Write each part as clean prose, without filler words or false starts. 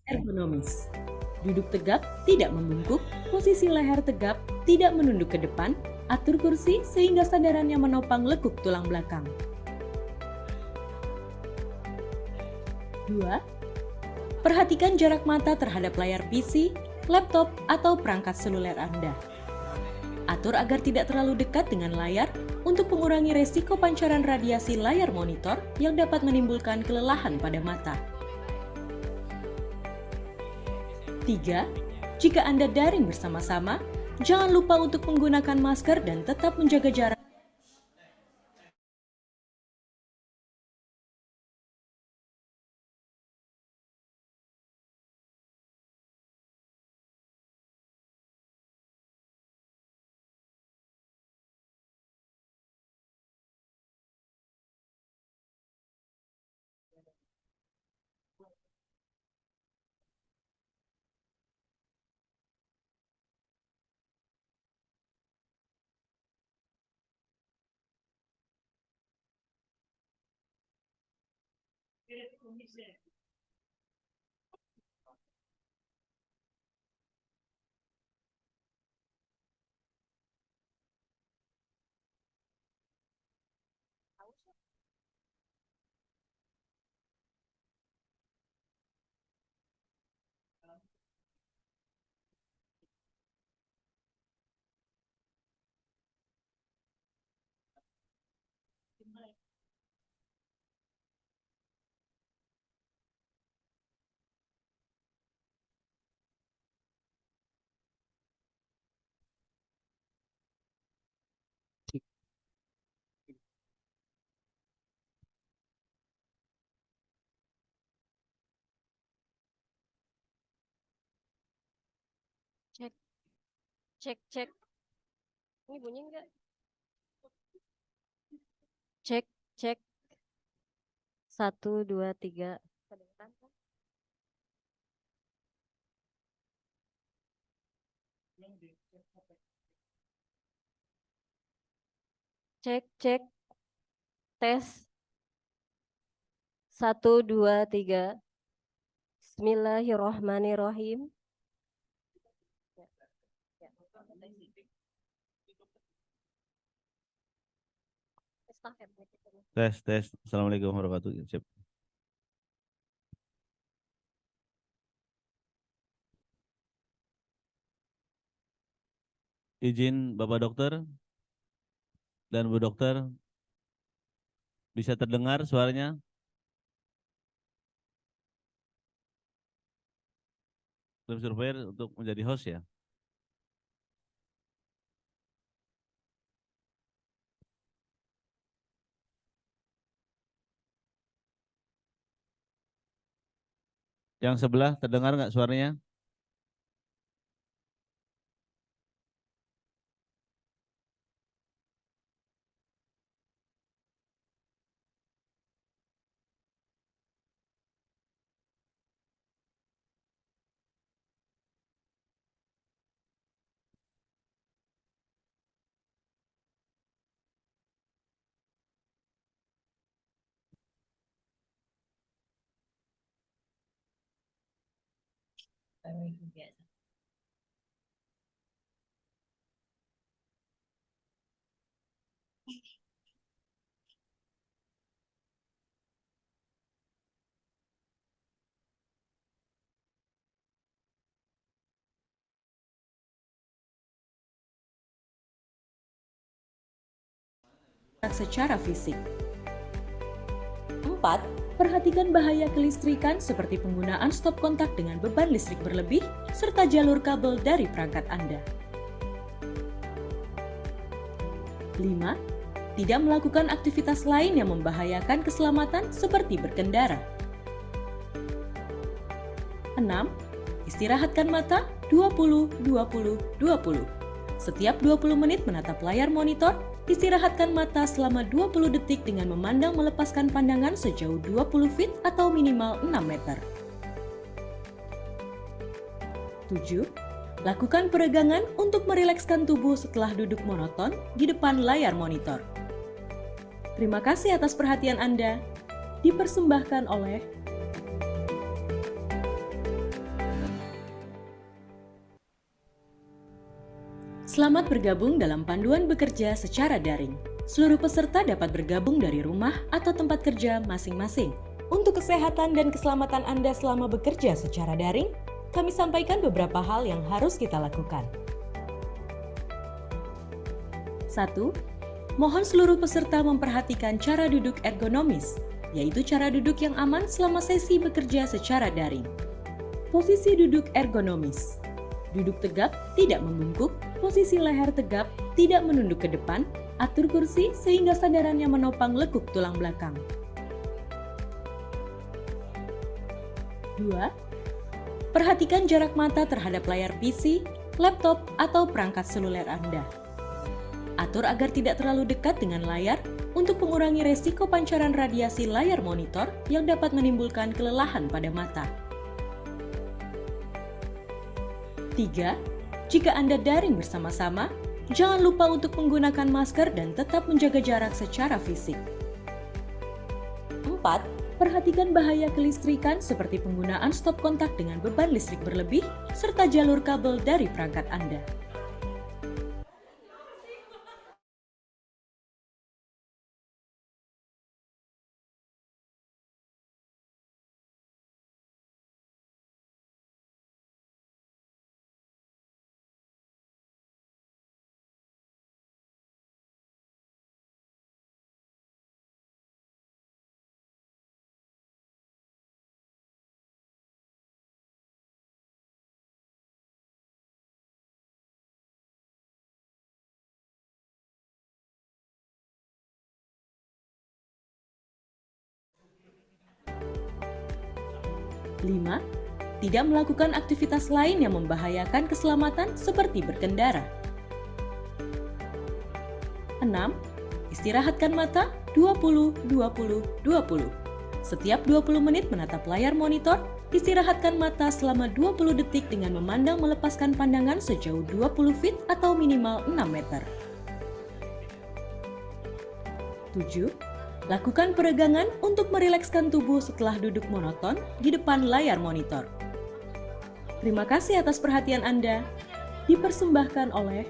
Ergonomis. Duduk tegap, tidak membungkuk, posisi leher tegap, tidak menunduk ke depan, atur kursi sehingga sandarannya menopang lekuk tulang belakang. 2. Perhatikan jarak mata terhadap layar PC, laptop, atau perangkat seluler Anda. Atur agar tidak terlalu dekat dengan layar untuk mengurangi resiko pancaran radiasi layar monitor yang dapat menimbulkan kelelahan pada mata. 3. Jika Anda daring bersama-sama, jangan lupa untuk menggunakan masker dan tetap menjaga jarak. Cek, cek, cek. Ini bunyi enggak? Cek, cek. 1, 2, 3. Cek, cek. Tes. 1, 2, 3. Bismillahirrahmanirrahim. Tes. Assalamualaikum warahmatullahi wabarakatuh. Siap. Izin Bapak Dokter dan Bu Dokter, bisa terdengar suaranya? Tim surveyor untuk menjadi host ya. Yang sebelah terdengar nggak suaranya? Secara fisik. 4. Perhatikan bahaya kelistrikan seperti penggunaan stop kontak dengan beban listrik berlebih serta jalur kabel dari perangkat Anda. 5. Tidak melakukan aktivitas lain yang membahayakan keselamatan seperti berkendara. 6. Istirahatkan mata 20-20-20. Setiap 20 menit menatap layar monitor, istirahatkan mata selama 20 detik dengan memandang melepaskan pandangan sejauh 20 feet atau minimal 6 meter. 7. Lakukan peregangan untuk merilekskan tubuh setelah duduk monoton di depan layar monitor. Terima kasih atas perhatian Anda. Dipersembahkan oleh Selamat bergabung dalam panduan bekerja secara daring. Seluruh peserta dapat bergabung dari rumah atau tempat kerja masing-masing. Untuk kesehatan dan keselamatan Anda selama bekerja secara daring, kami sampaikan beberapa hal yang harus kita lakukan. 1. Mohon seluruh peserta memperhatikan cara duduk ergonomis, yaitu cara duduk yang aman selama sesi bekerja secara daring. Posisi duduk ergonomis. Duduk tegap, tidak membungkuk, posisi leher tegap, tidak menunduk ke depan, atur kursi sehingga sandarannya menopang lekuk tulang belakang. 2. Perhatikan jarak mata terhadap layar PC, laptop, atau perangkat seluler Anda. Atur agar tidak terlalu dekat dengan layar untuk mengurangi resiko pancaran radiasi layar monitor yang dapat menimbulkan kelelahan pada mata. 3. Jika Anda daring bersama-sama, jangan lupa untuk menggunakan masker dan tetap menjaga jarak secara fisik. 4. Perhatikan bahaya kelistrikan seperti penggunaan stop kontak dengan beban listrik berlebih serta jalur kabel dari perangkat Anda. Lima, tidak melakukan aktivitas lain yang membahayakan keselamatan seperti berkendara. 6. Istirahatkan mata 20-20-20. Setiap 20 menit menatap layar monitor, istirahatkan mata selama 20 detik dengan memandang melepaskan pandangan sejauh 20 feet atau minimal 6 meter. 7. Lakukan peregangan untuk merilekskan tubuh setelah duduk monoton di depan layar monitor. Terima kasih atas perhatian Anda. Dipersembahkan oleh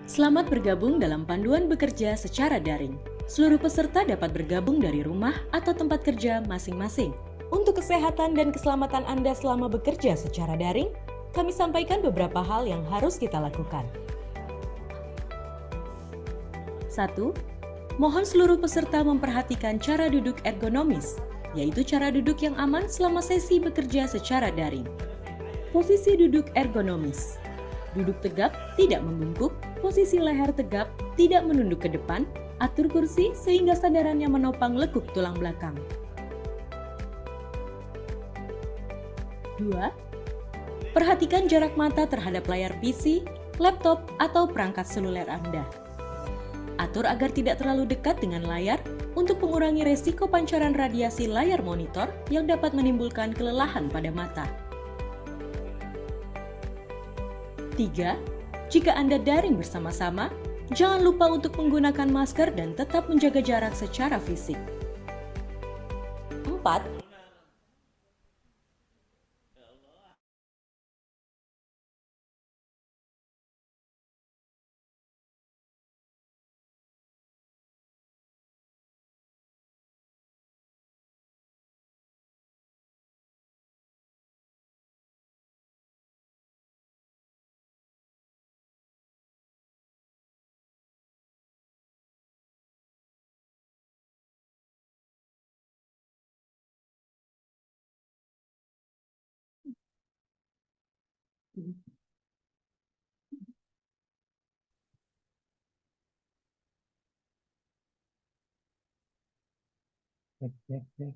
Selamat bergabung dalam panduan bekerja secara daring. Seluruh peserta dapat bergabung dari rumah atau tempat kerja masing-masing. Untuk kesehatan dan keselamatan Anda selama bekerja secara daring, kami sampaikan beberapa hal yang harus kita lakukan. 1. Mohon seluruh peserta memperhatikan cara duduk ergonomis, yaitu cara duduk yang aman selama sesi bekerja secara daring. Posisi duduk ergonomis. Duduk tegap, tidak membungkuk, posisi leher tegap, tidak menunduk ke depan, atur kursi sehingga sandarannya menopang lekuk tulang belakang. 2. Perhatikan jarak mata terhadap layar PC, laptop, atau perangkat seluler Anda. Atur agar tidak terlalu dekat dengan layar untuk mengurangi resiko pancaran radiasi layar monitor yang dapat menimbulkan kelelahan pada mata. 3. Jika Anda daring bersama-sama, jangan lupa untuk menggunakan masker dan tetap menjaga jarak secara fisik. 4. Cek, cek, cek.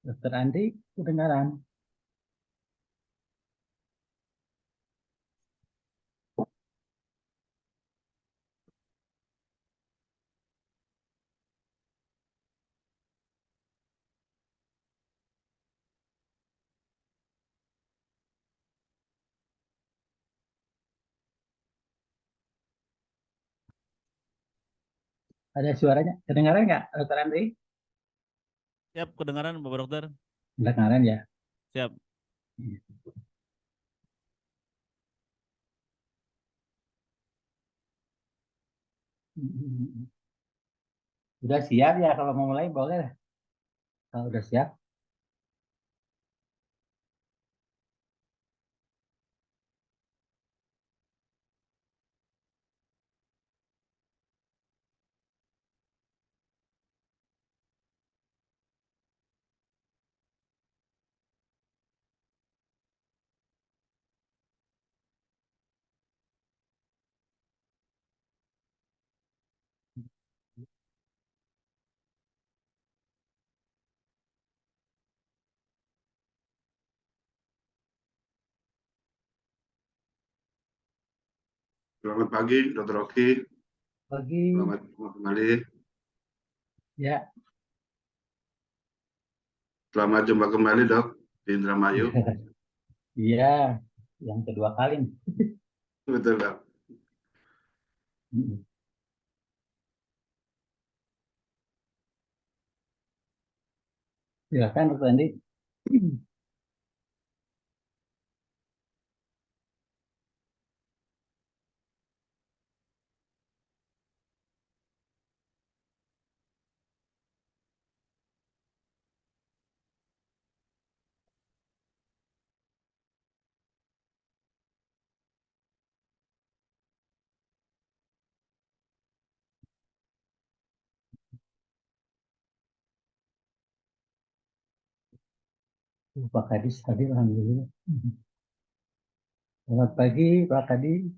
Dokter Andi, kedengaran? Ada suaranya? Kedengaran nggak, Dokter Andi? Siap kedengaran Bapak Dokter? Kedengaran ya? Siap. Udah siap ya, kalau mau mulai boleh. Kalau udah siap. Selamat pagi, Dr. Rocky. Pagi. Selamat kembali. Ya. Selamat jumpa kembali, Dok, di Indramayu. Iya, yang kedua kali. Betul, Dok. Silakan, Dr. Andi. Pak Kadis tadi, alhamdulillah. Selamat pagi, Pak Kadis.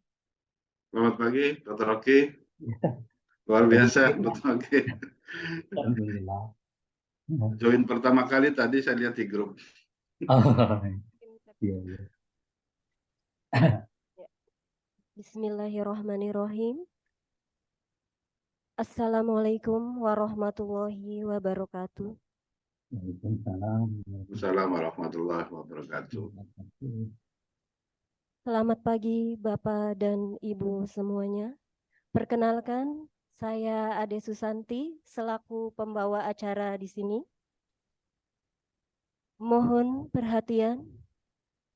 Selamat pagi, Dr. Rocky. Ya, Luar biasa, pagi, Dr. Rocky. alhamdulillah. Join pertama kali tadi saya lihat di grup. Oh, iya, iya. Bismillahirrahmanirrahim. Assalamualaikum warahmatullahi wabarakatuh. Waalaikumsalam. Assalamualaikum warahmatullahi wabarakatuh. Selamat pagi Bapak dan Ibu semuanya. Perkenalkan, saya Ade Susanti selaku pembawa acara di sini. Mohon perhatian,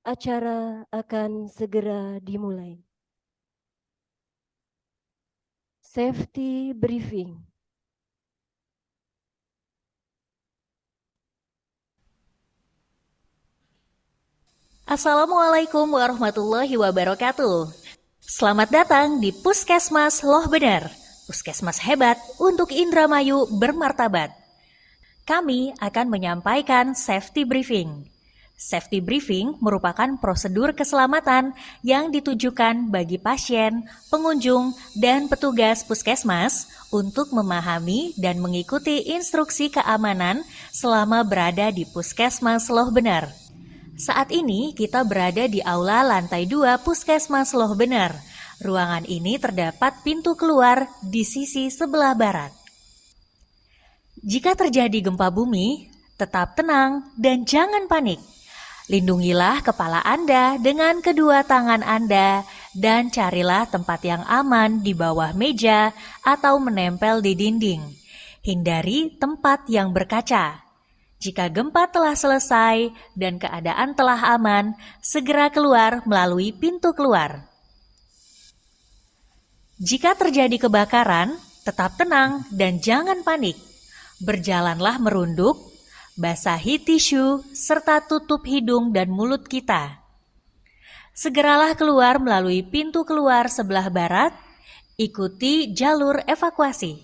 acara akan segera dimulai. Safety briefing. Assalamualaikum warahmatullahi wabarakatuh. Selamat datang di Puskesmas Loh Bener, Puskesmas hebat untuk Indramayu bermartabat. Kami akan menyampaikan safety briefing. Safety briefing merupakan prosedur keselamatan yang ditujukan bagi pasien, pengunjung, dan petugas puskesmas untuk memahami dan mengikuti instruksi keamanan selama berada di Puskesmas Loh Bener. Saat ini kita berada di aula lantai 2 Puskesmas Loh Bener. Ruangan ini terdapat pintu keluar di sisi sebelah barat. Jika terjadi gempa bumi, tetap tenang dan jangan panik. Lindungilah kepala Anda dengan kedua tangan Anda dan carilah tempat yang aman di bawah meja atau menempel di dinding. Hindari tempat yang berkaca. Jika gempa telah selesai dan keadaan telah aman, segera keluar melalui pintu keluar. Jika terjadi kebakaran, tetap tenang dan jangan panik. Berjalanlah merunduk, basahi tisu, serta tutup hidung dan mulut kita. Segeralah keluar melalui pintu keluar sebelah barat, ikuti jalur evakuasi.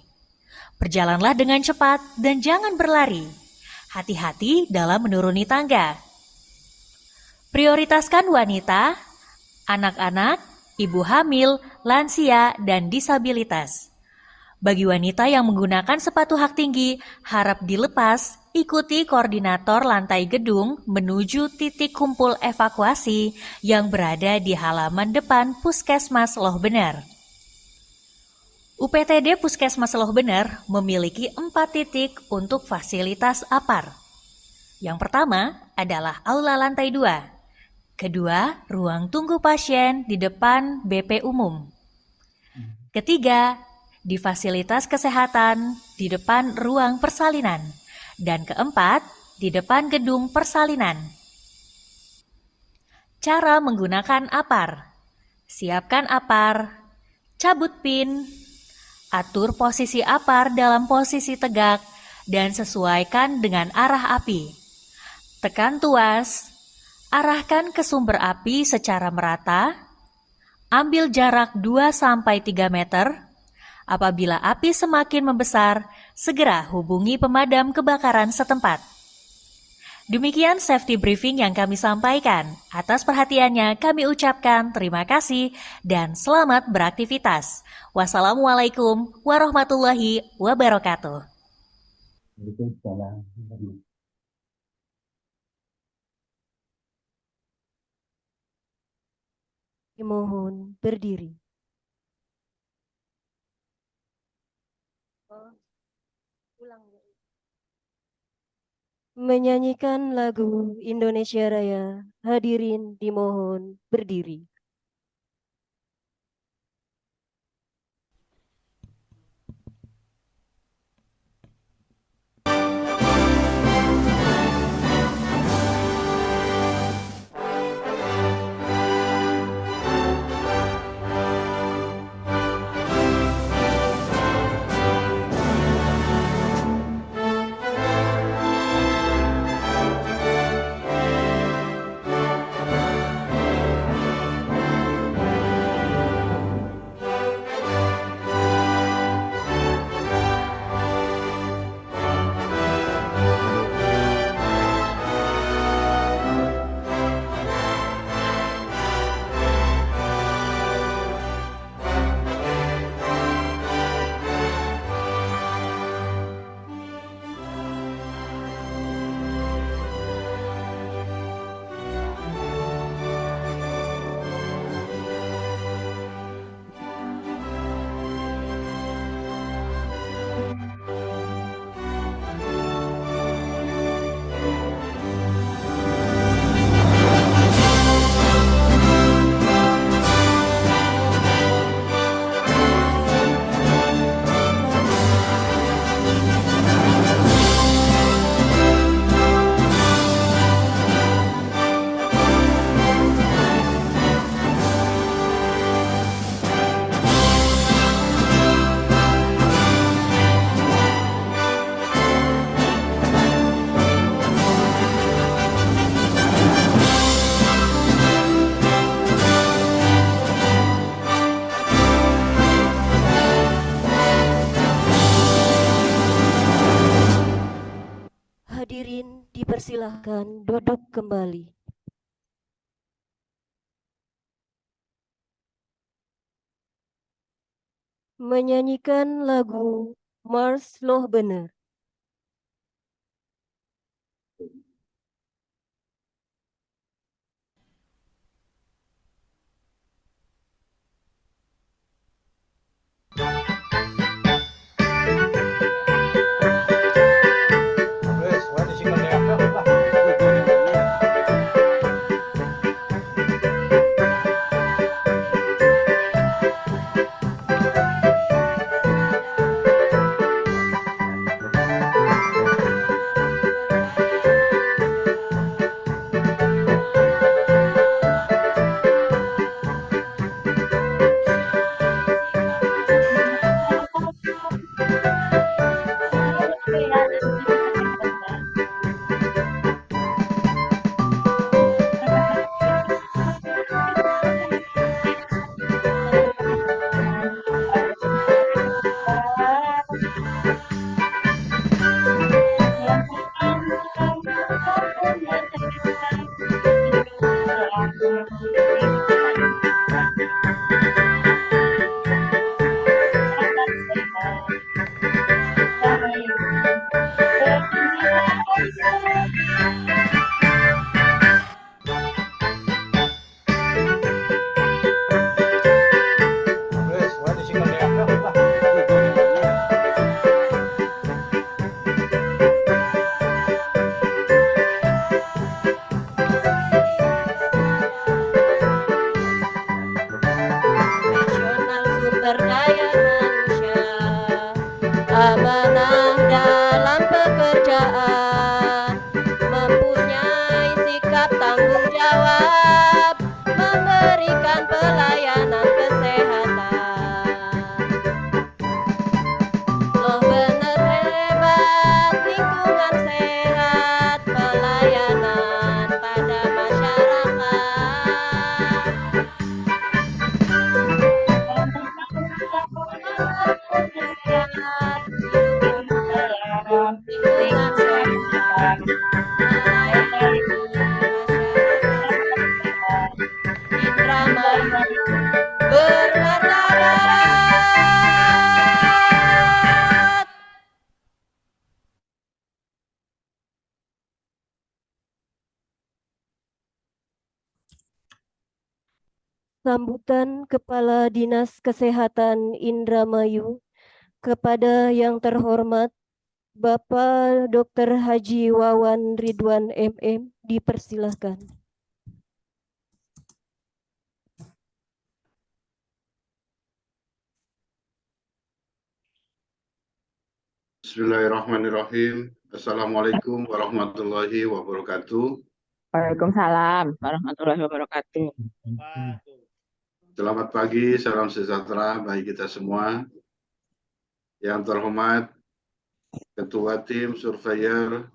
Berjalanlah dengan cepat dan jangan berlari. Hati-hati dalam menuruni tangga. Prioritaskan wanita, anak-anak, ibu hamil, lansia, dan disabilitas. Bagi wanita yang menggunakan sepatu hak tinggi, harap dilepas, ikuti koordinator lantai gedung menuju titik kumpul evakuasi yang berada di halaman depan Puskesmas Loh Bener. UPTD Puskesmas Loh Bener memiliki 4 titik untuk fasilitas APAR. Yang pertama adalah aula lantai 2. Kedua, ruang tunggu pasien di depan BP umum. Ketiga, di fasilitas kesehatan di depan ruang persalinan. Dan keempat, di depan gedung persalinan. Cara menggunakan APAR. Siapkan APAR, cabut pin, atur posisi APAR dalam posisi tegak dan sesuaikan dengan arah api. Tekan tuas, arahkan ke sumber api secara merata, ambil jarak 2-3 meter. Apabila api semakin membesar, segera hubungi pemadam kebakaran setempat. Demikian safety briefing yang kami sampaikan. Atas perhatiannya kami ucapkan terima kasih dan selamat beraktivitas. Wassalamualaikum warahmatullahi wabarakatuh. Waalaikumsalam. Dimohon berdiri. Menyanyikan lagu Indonesia Raya, hadirin dimohon berdiri. Hadirin dipersilahkan duduk kembali. Menyanyikan lagu Mars Loh Bener. Nasional sumber daya manusia, amanah dalam pekerjaan, siap memberikan pelayanan kesehatan. Loh bener hebat, lingkungan sehat, pelayanan pada masyarakat. Sehat, lingkungan sehat, melayani masyarakat. Indramayu bermartabat. Sambutan Kepala Dinas Kesehatan Indramayu kepada yang terhormat Bapak Dr. Haji Wawan Ridwan MM dipersilahkan. Bismillahirrahmanirrahim. Assalamualaikum warahmatullahi wabarakatuh. Waalaikumsalam warahmatullahi wabarakatuh. Selamat pagi, salam sejahtera bagi kita semua. Yang terhormat Ketua Tim Surveyor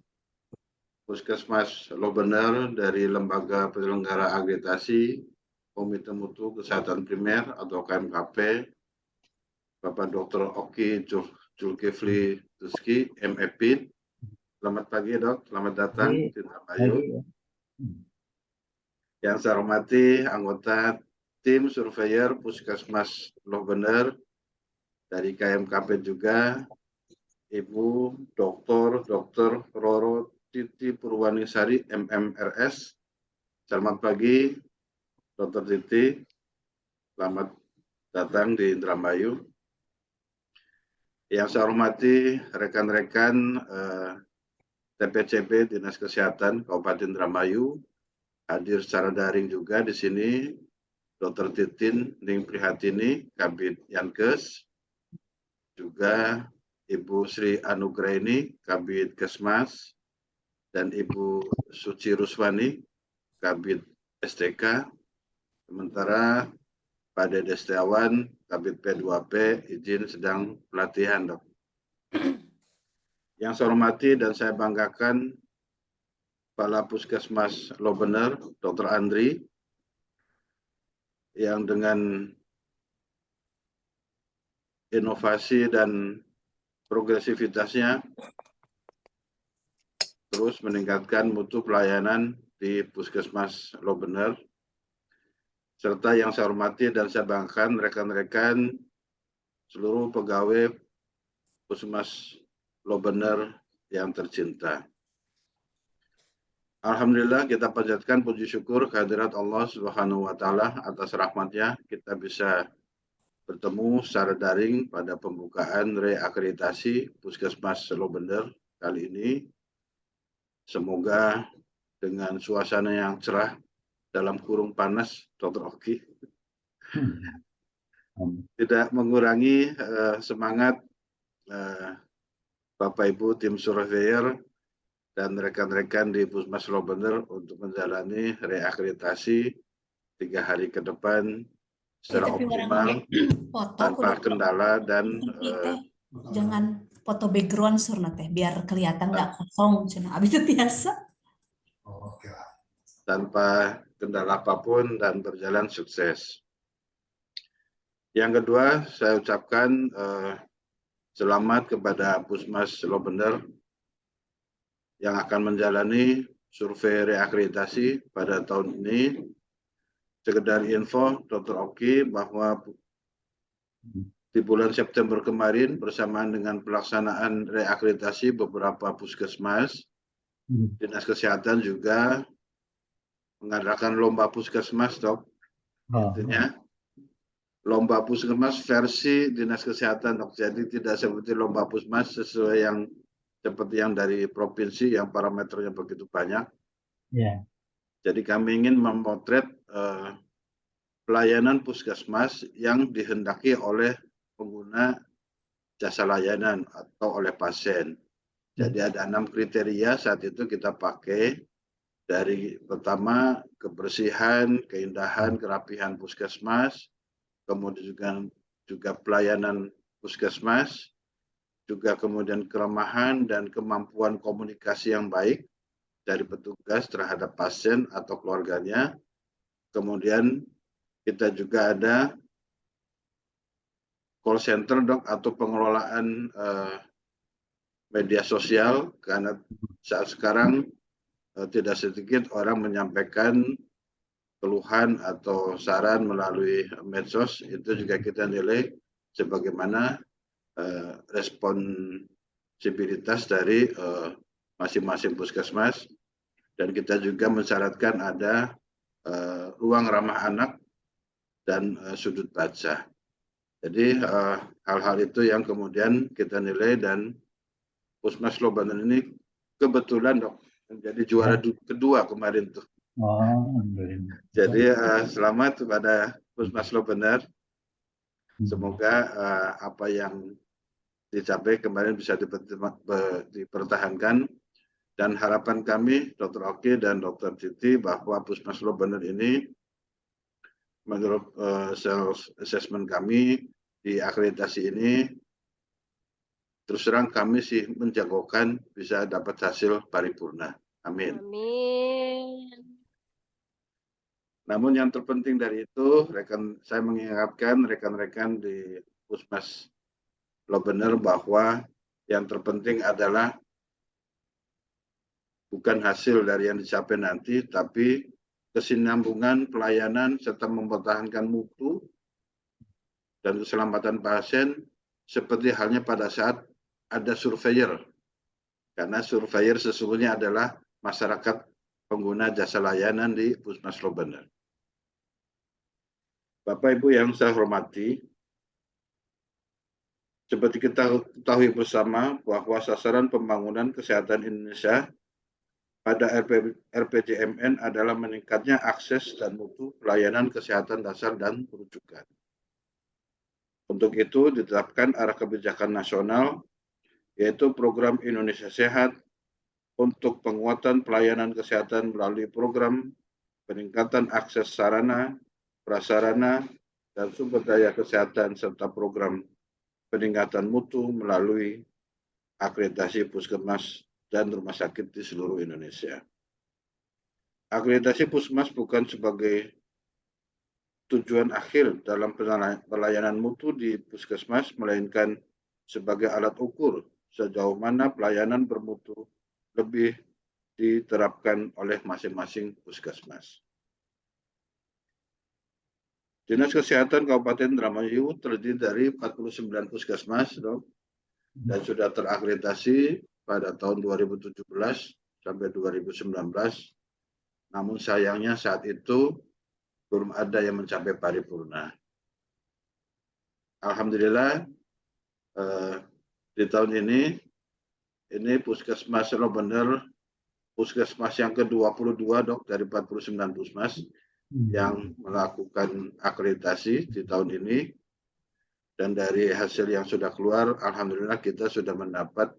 Puskesmas Lobener dari Lembaga Penyelenggara Akreditasi Komite Mutu Kesehatan Primer atau KMKP, Bapak Dr. Oki Zulkifli Tuski, MEPIN. Selamat pagi dok, selamat datang di Indramayu. Yang saya hormati anggota Tim Surveyor Puskesmas Lobener dari KMKP juga, Ibu Dr. Roro Titi Purwanisari, MMRS. Selamat pagi, Dr. Titi. Selamat datang di Indramayu. Yang saya hormati rekan-rekan TPCP Dinas Kesehatan Kabupaten Indramayu, hadir secara daring juga di sini Dr. Titin Ning Prihatini, Kabid Yankes, juga Ibu Sri Anugraini, Kabid Kesmas, dan Ibu Suci Ruswani, Kabid STK. Sementara Pak Dede Setiawan, Kabid P2P, izin sedang pelatihan, dok. Yang saya hormati dan saya banggakan Kepala Puskesmas Lobener, Dr. Andri, yang dengan inovasi dan progresivitasnya terus meningkatkan mutu pelayanan di Puskesmas Lobener, serta yang saya hormati dan saya banggakan rekan-rekan seluruh pegawai Puskesmas Lobener yang tercinta. Alhamdulillah, kita panjatkan puji syukur kehadirat Allah Subhanahu wa Ta'ala atas rahmatnya kita bisa bertemu secara daring pada pembukaan reakreditasi Puskesmas Lobener kali ini. Semoga dengan suasana yang cerah dalam kurung panas, Dr. Oki, tidak mengurangi semangat Bapak Ibu tim surveyor dan rekan-rekan di Puskesmas Lobener untuk menjalani reakreditasi 3 hari ke depan secara optimal tanpa kendala dan jangan foto background surna teh biar kelihatan nggak kosong cina abis itu biasa tanpa kendala apapun dan berjalan sukses. Yang kedua, saya ucapkan selamat kepada Puskesmas Lobener yang akan menjalani survei reakreditasi pada tahun ini. Sekedar info, Dr. Oki, bahwa di bulan September kemarin bersamaan dengan pelaksanaan reakreditasi beberapa puskesmas, Dinas Kesehatan juga mengadakan lomba puskesmas, dok. Artinya lomba puskesmas versi Dinas Kesehatan, dok. Jadi tidak seperti lomba puskesmas sesuai yang seperti yang dari provinsi yang parameternya begitu banyak. Ya. Jadi kami ingin memotret pelayanan puskesmas yang dihendaki oleh pengguna jasa layanan atau oleh pasien. Jadi ada 6 kriteria saat itu kita pakai. dari pertama kebersihan, keindahan, kerapihan puskesmas, kemudian juga pelayanan puskesmas, juga kemudian keramahan dan kemampuan komunikasi yang baik dari petugas terhadap pasien atau keluarganya. Kemudian kita juga ada call center dok, atau pengelolaan media sosial, karena saat sekarang tidak sedikit orang menyampaikan keluhan atau saran melalui medsos. Itu juga kita nilai sebagaimana responsibilitas dari masing-masing puskesmas, dan kita juga mensyaratkan ada ruang ramah anak dan sudut baca. Jadi hal-hal itu yang kemudian kita nilai, dan Puskesmas Lobaner ini kebetulan dok menjadi juara kedua kemarin tuh. Oh, Jadi selamat kepada Puskesmas Lobaner. Semoga apa yang dicapai kemarin bisa dipertahankan, dan harapan kami Dr. Oki dan Dr. Titi bahwa Puskesmas Lobaner ini menurut self-assessment kami di akreditasi ini, terus terang kami sih menjagokan bisa dapat hasil paripurna. Amin. Amin. Namun yang terpenting dari itu, saya mengingatkan rekan-rekan di Puskesmas Lobaner bahwa yang terpenting adalah bukan hasil dari yang dicapai nanti, tapi kesinambungan pelayanan serta mempertahankan mutu dan keselamatan pasien, seperti halnya pada saat ada surveyor. Karena surveyor sesungguhnya adalah masyarakat pengguna jasa layanan di Puskesmas Lobaner. Bapak Ibu yang saya hormati, seperti kita ketahui bersama bahwa sasaran pembangunan kesehatan Indonesia pada RPJMN adalah meningkatnya akses dan mutu pelayanan kesehatan dasar dan rujukan. Untuk itu ditetapkan arah kebijakan nasional, yaitu program Indonesia Sehat untuk penguatan pelayanan kesehatan melalui program peningkatan akses sarana, prasarana, dan sumber daya kesehatan, serta program peningkatan mutu melalui akreditasi puskesmas dan rumah sakit di seluruh Indonesia. Akreditasi puskesmas bukan sebagai tujuan akhir dalam pelayanan mutu di puskesmas, melainkan sebagai alat ukur sejauh mana pelayanan bermutu lebih diterapkan oleh masing-masing puskesmas. Dinas Kesehatan Kabupaten Indramayu terdiri dari 49 puskesmas, dan sudah terakreditasi pada tahun 2017 sampai 2019. Namun sayangnya saat itu belum ada yang mencapai paripurna. Alhamdulillah di tahun ini Puskesmas Lobaner puskesmas yang ke-22 dok dari 49 puskesmas yang melakukan akreditasi di tahun ini. Dan dari hasil yang sudah keluar, alhamdulillah kita sudah mendapat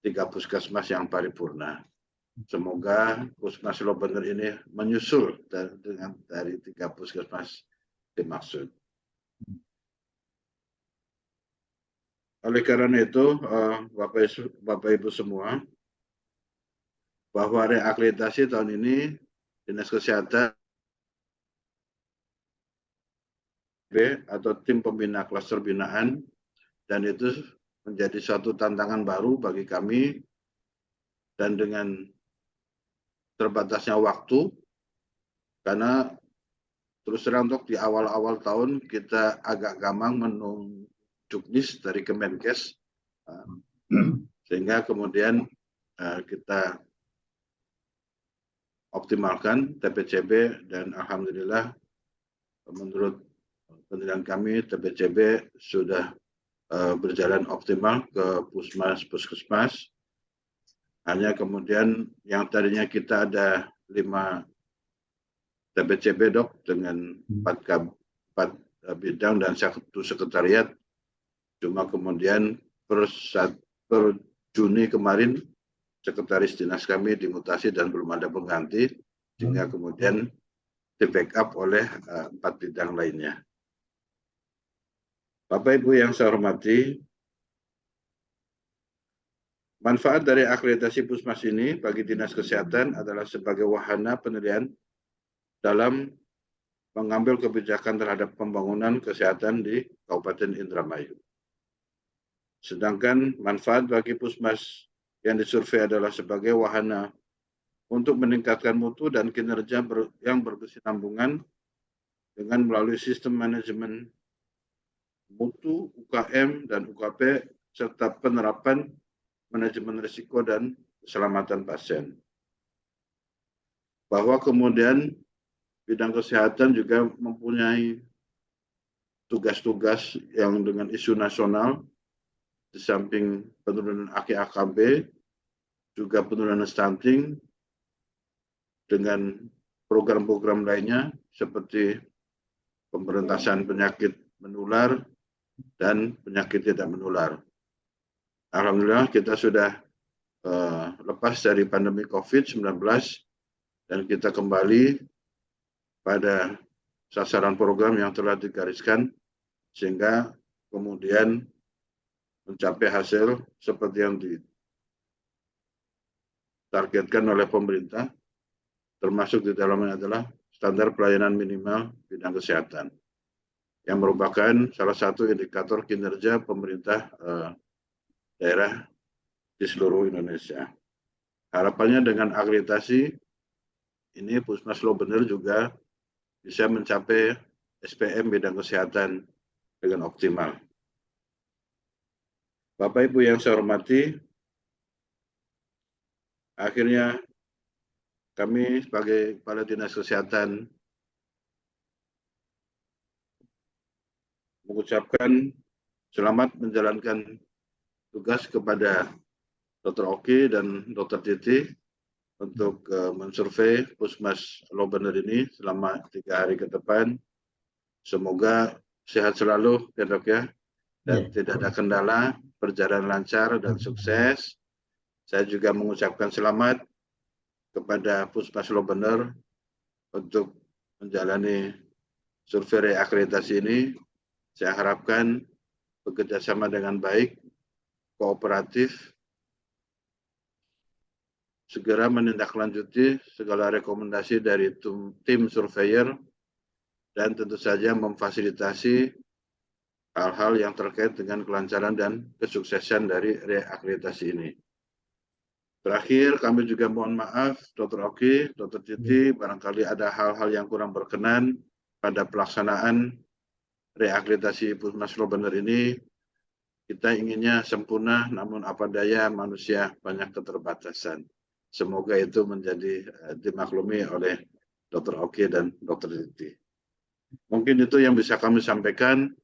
3 puskesmas yang paripurna. Semoga Puskesmas Lobaner ini menyusul dari 3 puskesmas dimaksud. Oleh karena itu, Bapak Ibu semua, bahwa reakreditasi tahun ini Dinas Kesehatan atau tim pembina klaster binaan, dan itu menjadi suatu tantangan baru bagi kami, dan dengan terbatasnya waktu, karena terus terang untuk di awal-awal tahun kita agak gampang menunggu juknis dari Kemenkes, sehingga kemudian kita optimalkan TPCB, dan alhamdulillah menurut penilaian kami TPCB sudah berjalan optimal ke puskesmas. Hanya kemudian yang tadinya kita ada 5 TPCB dok dengan 4 bidang dan 1 sekretariat, cuma kemudian per Juni kemarin sekretaris dinas kami dimutasi dan belum ada pengganti, sehingga kemudian di backup oleh 4 bidang lainnya. Bapak Ibu yang saya hormati, manfaat dari akreditasi Puskesmas ini bagi Dinas Kesehatan adalah sebagai wahana penilaian dalam mengambil kebijakan terhadap pembangunan kesehatan di Kabupaten Indramayu. Sedangkan manfaat bagi Puskesmas yang disurvei adalah sebagai wahana untuk meningkatkan mutu dan kinerja yang berkesinambungan dengan melalui sistem manajemen mutu, UKM, dan UKP, serta penerapan manajemen risiko dan keselamatan pasien. Bahwa kemudian bidang kesehatan juga mempunyai tugas-tugas yang dengan isu nasional, di samping penurunan AKB, juga penurunan stunting, dengan program-program lainnya seperti pemberantasan penyakit menular dan penyakit tidak menular. Alhamdulillah kita sudah lepas dari pandemi COVID-19 dan kita kembali pada sasaran program yang telah digariskan sehingga kemudian mencapai hasil seperti yang ditargetkan oleh pemerintah, termasuk di dalamnya adalah standar pelayanan minimal bidang kesehatan, yang merupakan salah satu indikator kinerja pemerintah daerah di seluruh Indonesia. Harapannya dengan akreditasi ini Puskesmas Loh Bener juga bisa mencapai SPM bidang kesehatan dengan optimal. Bapak Ibu yang saya hormati, akhirnya kami sebagai Kepala Dinas Kesehatan mengucapkan selamat menjalankan tugas kepada Dr. Oki dan Dr. Titi untuk mensurvei Puskesmas Loh Bener ini selama 3 hari ke depan. Semoga sehat selalu ya Dok ya, dan tidak ada kendala, berjalan lancar dan sukses. Saya juga mengucapkan selamat kepada Puskesmas Loh Bener untuk menjalani survei reakreditasi ini. Saya harapkan bekerjasama dengan baik, kooperatif, segera menindaklanjuti segala rekomendasi dari tim surveyor, dan tentu saja memfasilitasi hal-hal yang terkait dengan kelancaran dan kesuksesan dari reakreditasi ini. Terakhir, kami juga mohon maaf, Dr. Oki, Dr. Titi, barangkali ada hal-hal yang kurang berkenan pada pelaksanaan reakreditasi Puskesmas Loh Bener ini. Kita inginnya sempurna, namun apa daya manusia banyak keterbatasan. Semoga itu menjadi dimaklumi oleh Dr. Oki dan Dr. Titi. Mungkin itu yang bisa kami sampaikan.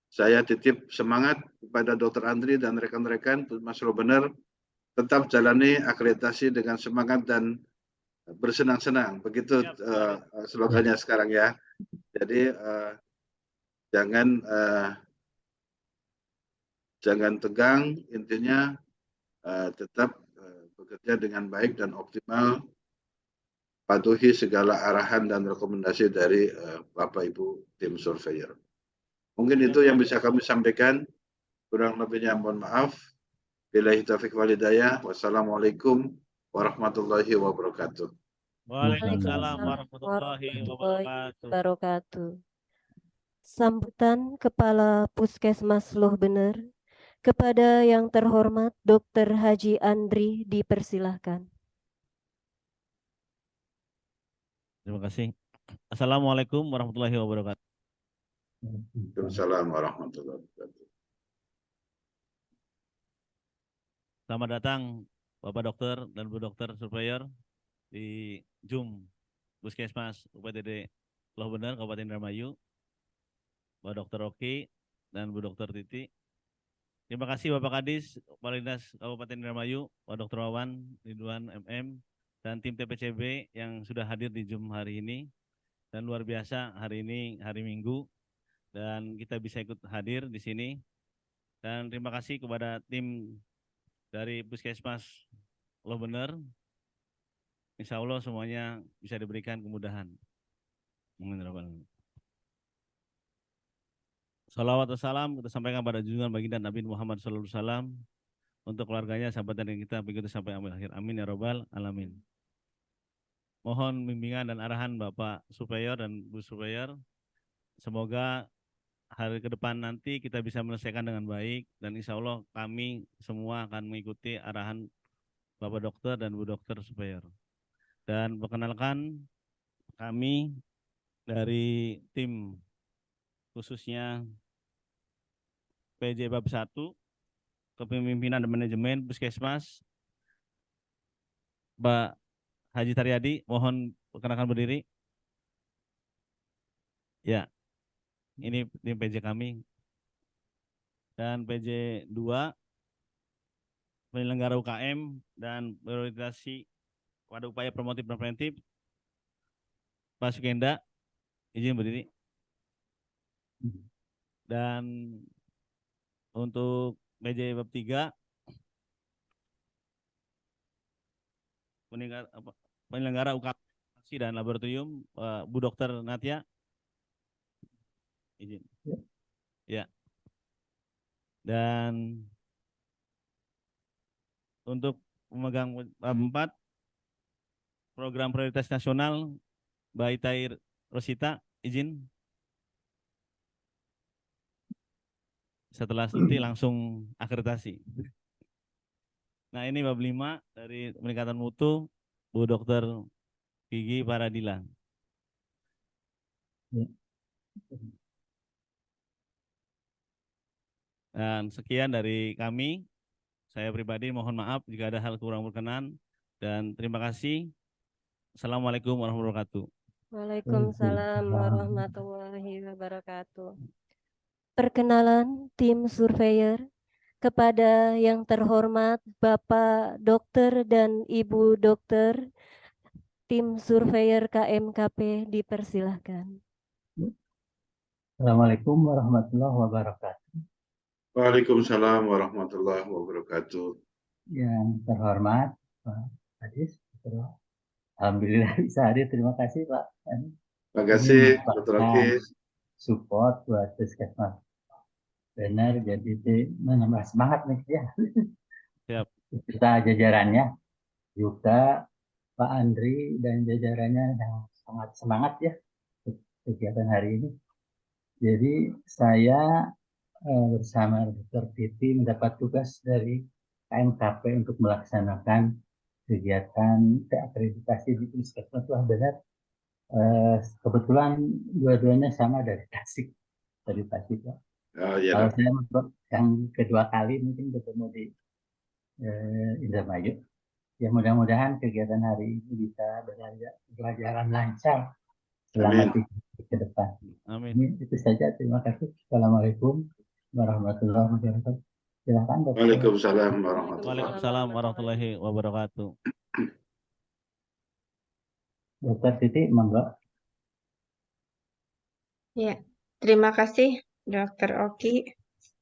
Saya titip semangat kepada Dr. Andri dan rekan-rekan Puskesmas Loh Bener, tetap jalani akreditasi dengan semangat dan bersenang-senang. Begitu slogannya sekarang ya. Jadi jangan tegang, intinya tetap bekerja dengan baik dan optimal, patuhi segala arahan dan rekomendasi dari Bapak Ibu tim surveyor. Mungkin itu yang bisa kami sampaikan, kurang lebihnya mohon maaf. Billahi taufiq wal hidayah. Wassalamualaikum warahmatullahi wabarakatuh. Waalaikumsalam warahmatullahi wabarakatuh. Sambutan Kepala Puskesmas Loh Bener kepada yang terhormat Dr. Haji Andri dipersilahkan. Terima kasih. Assalamualaikum warahmatullahi wabarakatuh. Waalaikumsalam warahmatullahi wabarakatuh. Selamat datang Bapak Dokter dan Bu Dokter Surveyor di Zoom Puskesmas UPTD Loh Bener Kabupaten Indramayu, Pak Dokter Oki dan Bu Dokter Titi. Terima kasih Bapak Kadis, Kepala Dinas Kabupaten Indramayu, Pak Dokter Wawan, Ridwan MM, dan tim TPCB yang sudah hadir di Zoom hari ini. Dan luar biasa hari ini hari Minggu dan kita bisa ikut hadir di sini. Dan terima kasih kepada tim dari Puskesmas Loh Bener, insya Allah semuanya bisa diberikan kemudahan. Amin ya rabbal alamin. Salawat dan salam kita sampaikan pada junjungan baginda Nabi Muhammad SAW untuk keluarganya, sahabat dan kita begitu sampai akhir. Amin ya rabbal alamin. Mohon bimbingan dan arahan Bapak Superior dan Bu Superior. Semoga hari ke depan nanti kita bisa menyelesaikan dengan baik dan insya Allah kami semua akan mengikuti arahan Bapak Dokter dan Bu Dokter Superior. Dan perkenalkan kami dari tim khususnya PJ Bab 1 Kepemimpinan dan Manajemen Puskesmas, Pak Haji Taryadi, mohon perkenalkan berdiri. Ya, ini tim PJ kami. Dan PJ 2 penyelenggara UKM dan prioritasi pada upaya promotif dan preventif, Pak Sukenda, izin berdiri. Dan untuk PJ Bab 3 penyelenggara UKM dan laboratorium, Bu Dokter Natia, izin. Ya. Dan untuk pemegang Bab 4 program prioritas nasional, Mbak Itair Rosita, izin. Setelah studi langsung akreditasi. Nah, ini Bab 5 dari peningkatan mutu, Bu Dokter Gigi Paradila. Dan sekian dari kami. Saya pribadi mohon maaf jika ada hal kurang berkenan dan terima kasih. Assalamualaikum warahmatullahi wabarakatuh. Waalaikumsalam warahmatullahi wabarakatuh. Perkenalan tim surveyor kepada yang terhormat Bapak Dokter dan Ibu Dokter tim surveyor KMKP dipersilahkan. Assalamualaikum warahmatullahi wabarakatuh. Waalaikumsalam warahmatullahi wabarakatuh. Yang terhormat Pak Hadis, alhamdulillah bisa hadir. Terima kasih Pak. Terima kasih, Ini Dr. Oki. support buat Puskesmas Bener, jadi menambah semangat nih ya. Siap. Kita jajarannya juga Pak Andri dan jajarannya yang sangat semangat ya kegiatan hari ini. Jadi saya bersama Dr. Titi mendapat tugas dari KMKP untuk melaksanakan kegiatan akreditasi di Puskesmas Loh Bener. Kebetulan dua-duanya sama dari Tasik, Pak. Oh, iya, Kalau saya yang kedua kali mungkin ketemu di Indramayu. Ya mudah-mudahan kegiatan hari ini bisa berjalan lancar selama 3 hari ke depan. Amin. Ini itu saja. Terima kasih. Assalamualaikum warahmatullahi wabarakatuh. Silakan Dokter. Waalaikumsalam Waalaikumsalam warahmatullahi wabarakatuh. Dokter Titi, monggo. Ya, terima kasih Dr. Oki.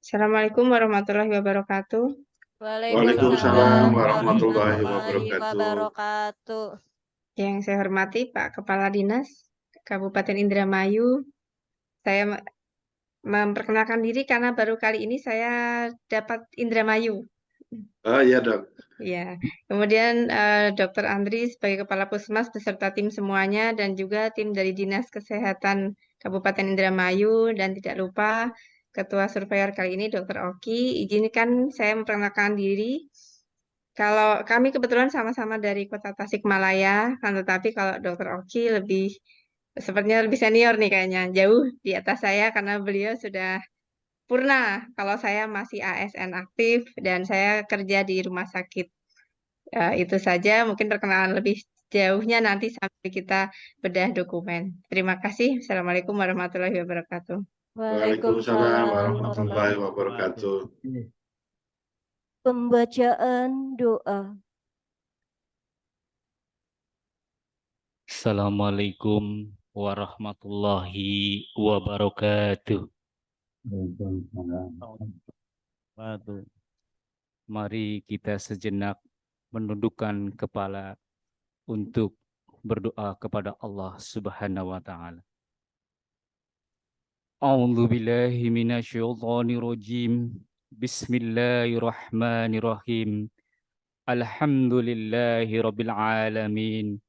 Assalamualaikum warahmatullahi wabarakatuh. Waalaikumsalam warahmatullahi wabarakatuh. Yang saya hormati Pak Kepala Dinas Kabupaten Indramayu. Saya memperkenalkan diri karena baru kali ini saya dapat Indramayu. Oh iya dok. Ya, kemudian Dr. Andri sebagai Kepala Puskesmas beserta tim semuanya dan juga tim dari Dinas Kesehatan Kabupaten Indramayu dan tidak lupa Ketua Surveyor kali ini Dr. Oki. Izinkan saya memperkenalkan diri. Kalau kami kebetulan sama-sama dari Kota Tasikmalaya, kan tetapi kalau Dr. Oki sepertinya lebih senior nih kayaknya, jauh di atas saya karena beliau sudah purna. Kalau saya masih ASN aktif dan saya kerja di rumah sakit. Itu saja, mungkin perkenalan lebih jauhnya nanti sampai kita bedah dokumen. Terima kasih. Assalamualaikum warahmatullahi wabarakatuh. Waalaikumsalam warahmatullahi wabarakatuh. Pembacaan doa. Assalamualaikum warahmatullahi wabarakatuh. Waalaikumsalam. Wabarakatuh. Mari kita sejenak menundukkan kepala untuk berdoa kepada Allah Subhanahu wa taala. A'udzu billahi minasyaitonir rajim. Bismillahirrahmanirrahim. Alhamdulillahi rabbil alamin.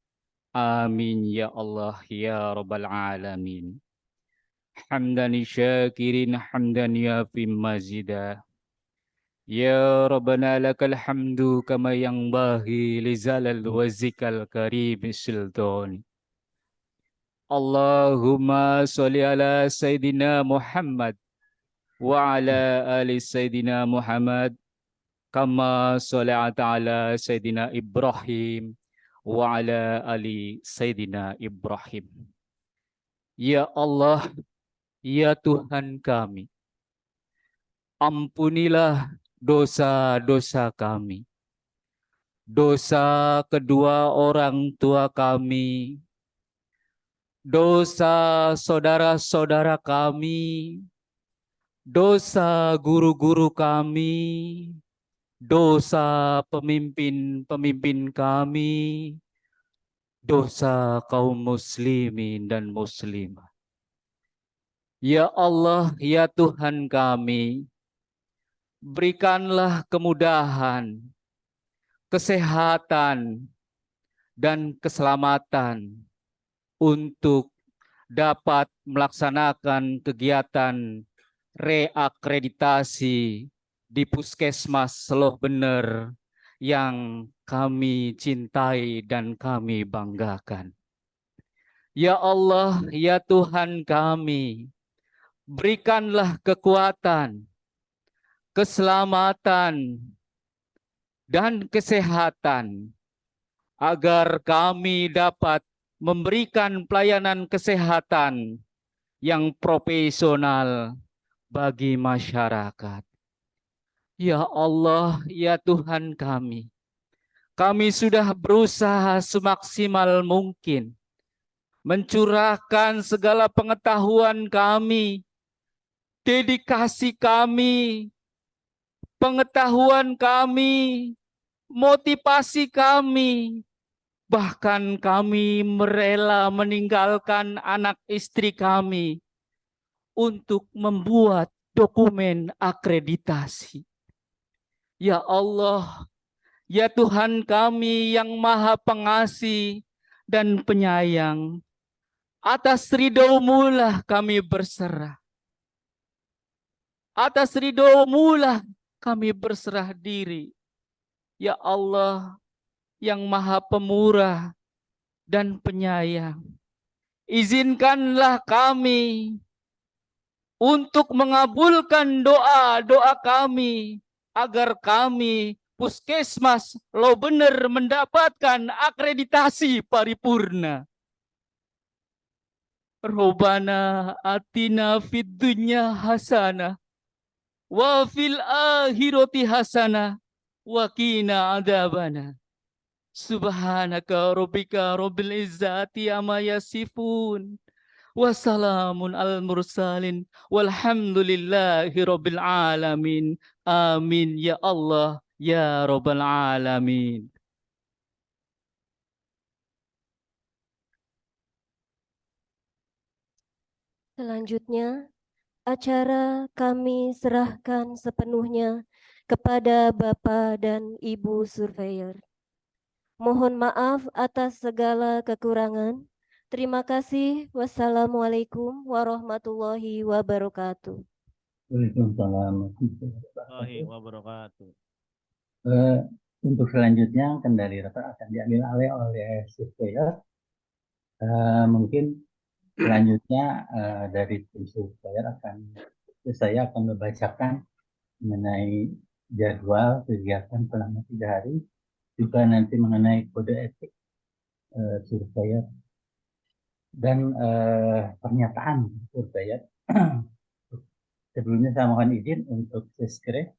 Amin ya Allah ya rabbal alamin. Hamdan syakirin hamdan yafi mazida. Ya Rabbana lakal hamdu kama yanbaghi li zalal wazikal karim sultan. Allahumma sholli ala Sayyidina Muhammad wa ala ali Sayyidina Muhammad kama sholata ala Sayyidina Ibrahim wa ala ali Sayyidina Ibrahim. Ya Allah, ya Tuhan kami, ampunilah dosa-dosa kami, dosa kedua orang tua kami, dosa saudara-saudara kami, dosa guru-guru kami, dosa pemimpin-pemimpin kami, dosa kaum muslimin dan muslimah. Ya Allah, ya Tuhan kami, berikanlah kemudahan, kesehatan, dan keselamatan untuk dapat melaksanakan kegiatan reakreditasi di Puskesmas Loh Bener yang kami cintai dan kami banggakan. Ya Allah, ya Tuhan kami, berikanlah kekuatan, keselamatan, dan kesehatan agar kami dapat memberikan pelayanan kesehatan yang profesional bagi masyarakat. Ya Allah, ya Tuhan kami sudah berusaha semaksimal mungkin mencurahkan segala pengetahuan kami, dedikasi kami, pengetahuan kami, motivasi kami, bahkan kami merela meninggalkan anak istri kami untuk membuat dokumen akreditasi. Ya Allah, ya Tuhan kami yang Maha Pengasih dan Penyayang, atas ridho-Mu lah kami berserah. Atas ridho-Mu lah kami berserah diri. Ya Allah yang Maha Pemurah dan Penyayang, izinkanlah kami untuk mengabulkan doa-doa kami agar kami Puskesmas Loh Bener mendapatkan akreditasi paripurna. Robbana atina fid dunya hasanah wa fil akhirati hasanah wa qina adzabana. Subhanaka rabbika rabbil izzati amma yasifun. Wassalamun al mursalin walhamdulillahi rabbil alamin. Amin ya Allah ya rabbal alamin. Selanjutnya, acara kami serahkan sepenuhnya kepada Bapak dan Ibu Surveyor. Mohon maaf atas segala kekurangan. Terima kasih. Wassalamualaikum warahmatullahi wabarakatuh. Waalaikumsalam Warahmatullahi wabarakatuh. Untuk selanjutnya kendali rapat akan diambil alih oleh surveyor. Mungkin selanjutnya dari tim surveyor saya akan membacakan mengenai jadwal kegiatan selama 3 hari, juga nanti mengenai kode etik surveyor dan pernyataan surveyor. Sebelumnya saya mohon izin untuk share.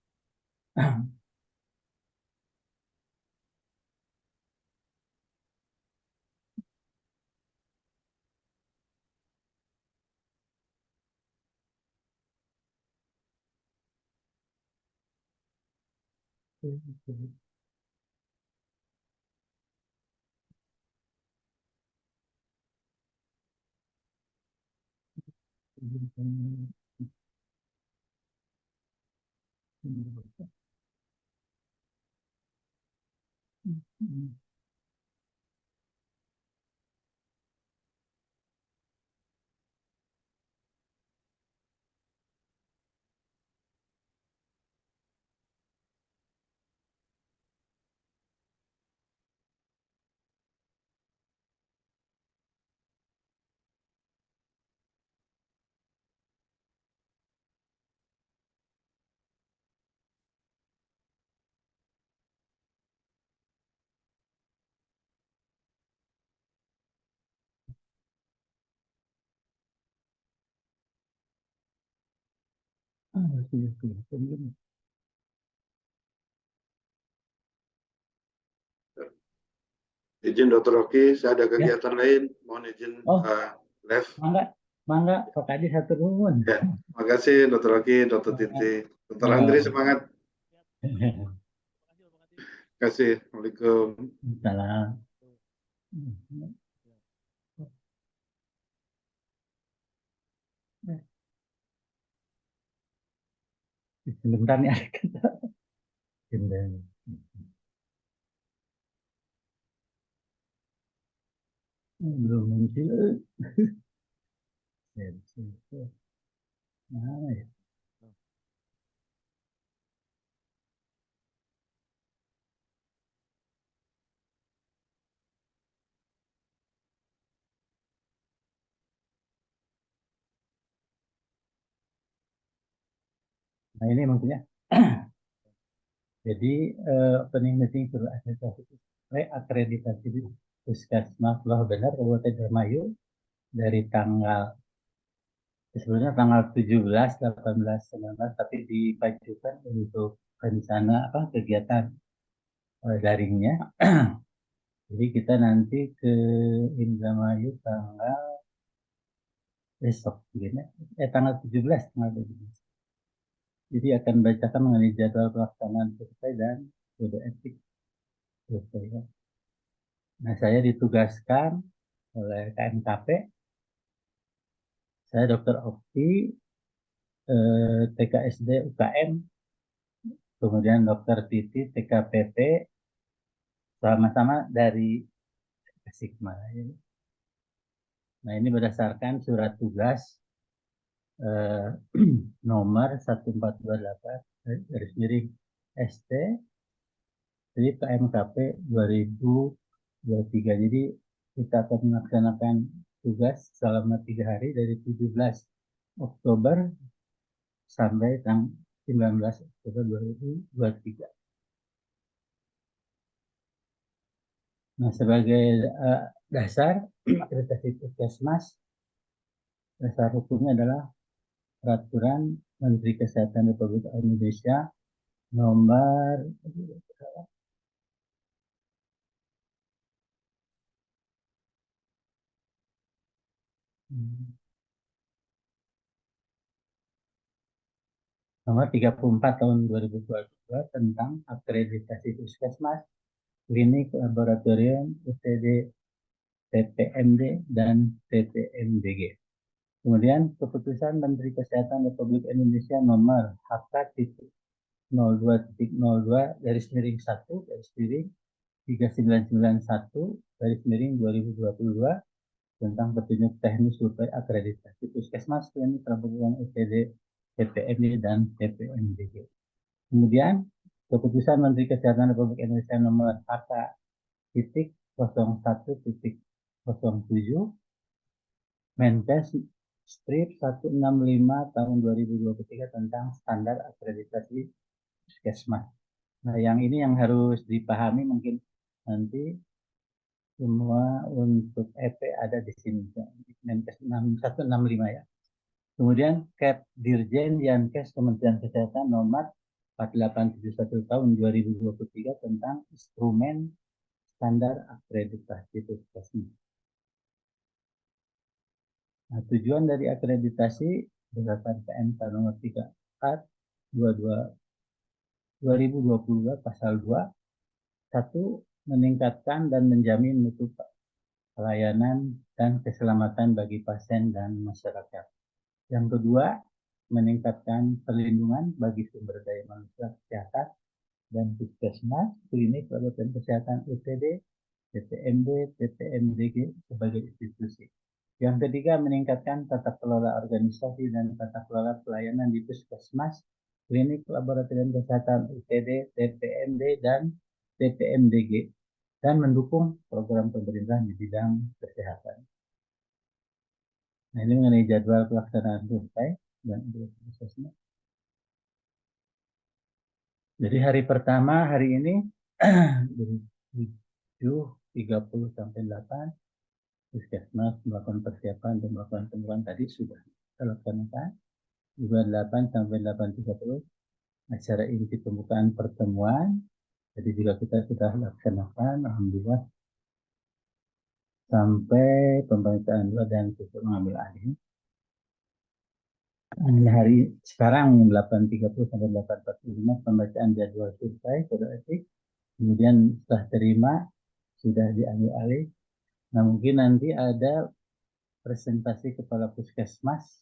Izin Dr. Rocky, saya ada kegiatan lain, mohon izin Oh. left. Mangga, Pak Adi satu nuhun. Ya, makasih Dr. Rocky, Dr. Titi, Dr. Andri semangat. Terima kasih. Assalamualaikum. Salam. Sebentar nih ada kata. Belum muncul. Mana ya? Nah ini maksudnya. Jadi opening meeting suruh akreditasi di Puskesmas Loh Bener Kabupaten Indramayu dari tanggal sebelumnya tanggal 17, 18, 19 tapi dipajukan untuk rencana kegiatan daringnya. Jadi kita nanti ke Indramayu tanggal besok, tanggal 17, tanggal 17. Jadi akan bacakan mengenai jadwal pelaksanaan survei dan kode etik survei. Nah, saya ditugaskan oleh KMKP. Saya Dr. Okti, TKSD UKM, kemudian Dr. Titi TKPP, sama-sama dari Tasikmalaya. Nah, ini berdasarkan surat tugas nomor 1428 garis miring ST jadi KMKP 2023. Jadi kita akan melaksanakan tugas selama 3 hari dari 17 Oktober sampai tanggal 19 Oktober 2023. Nah, sebagai dasar akreditasi Puskesmas, dasar hukumnya adalah Peraturan Menteri Kesehatan Republik Indonesia nomor nomor 34 tahun 2022 tentang akreditasi Puskesmas, klinik, laboratorium, UTD, TPMD, dan TPMDG. Kemudian keputusan Menteri Kesehatan Republik Indonesia nomor HK-02/01/3991/2022 tentang petunjuk teknis survei akreditasi Puskesmas, klinik, laboratorium, UTD, TPMD, dan TPMDG. Kemudian keputusan Menteri Kesehatan Republik Indonesia nomor HK-01.07 Menkes Strip 165 tahun 2023 tentang standar akreditasi Puskesmas. Nah, yang ini yang harus dipahami mungkin nanti semua untuk EP ada di sini. Menkes 165 ya. Kemudian Kep Dirjen Yankes Kementerian Kesehatan nomor 4871 tahun 2023 tentang instrumen standar akreditasi Puskesmas. Nah, tujuan dari akreditasi berdasarkan PMK nomor 34/22 2022 pasal 2, 1. Meningkatkan dan menjamin mutu pelayanan dan keselamatan bagi pasien dan masyarakat. Yang kedua, meningkatkan perlindungan bagi sumber daya manusia kesehatan dan puskesmas, klinik, laboratorium kesehatan UPD, TPMD, TPMDG sebagai institusi. Yang ketiga, meningkatkan tata kelola organisasi dan tata kelola pelayanan di puskesmas, klinik, laboratorium kesehatan UPD, TPMD, dan TPMDG, dan mendukung program pemerintah di bidang kesehatan. Nah, ini mengenai jadwal pelaksanaan survei dan prosesnya. Jadi hari pertama hari ini 7.30 sampai 8 puskesmas melakukan persiapan dan melakukan pembukaan tadi sudah kita laksanakan. Juga 8 sampai 8.30 acara inti pembukaan pertemuan. Jadi juga kita sudah laksanakan, alhamdulillah, sampai pembacaan doa dan tutur mengambil alih. Hari sekarang 8.30 sampai 8.45 pembacaan jadwal survei kode etik. Kemudian setelah terima sudah diambil alih. Nah, mungkin nanti ada presentasi kepala puskesmas.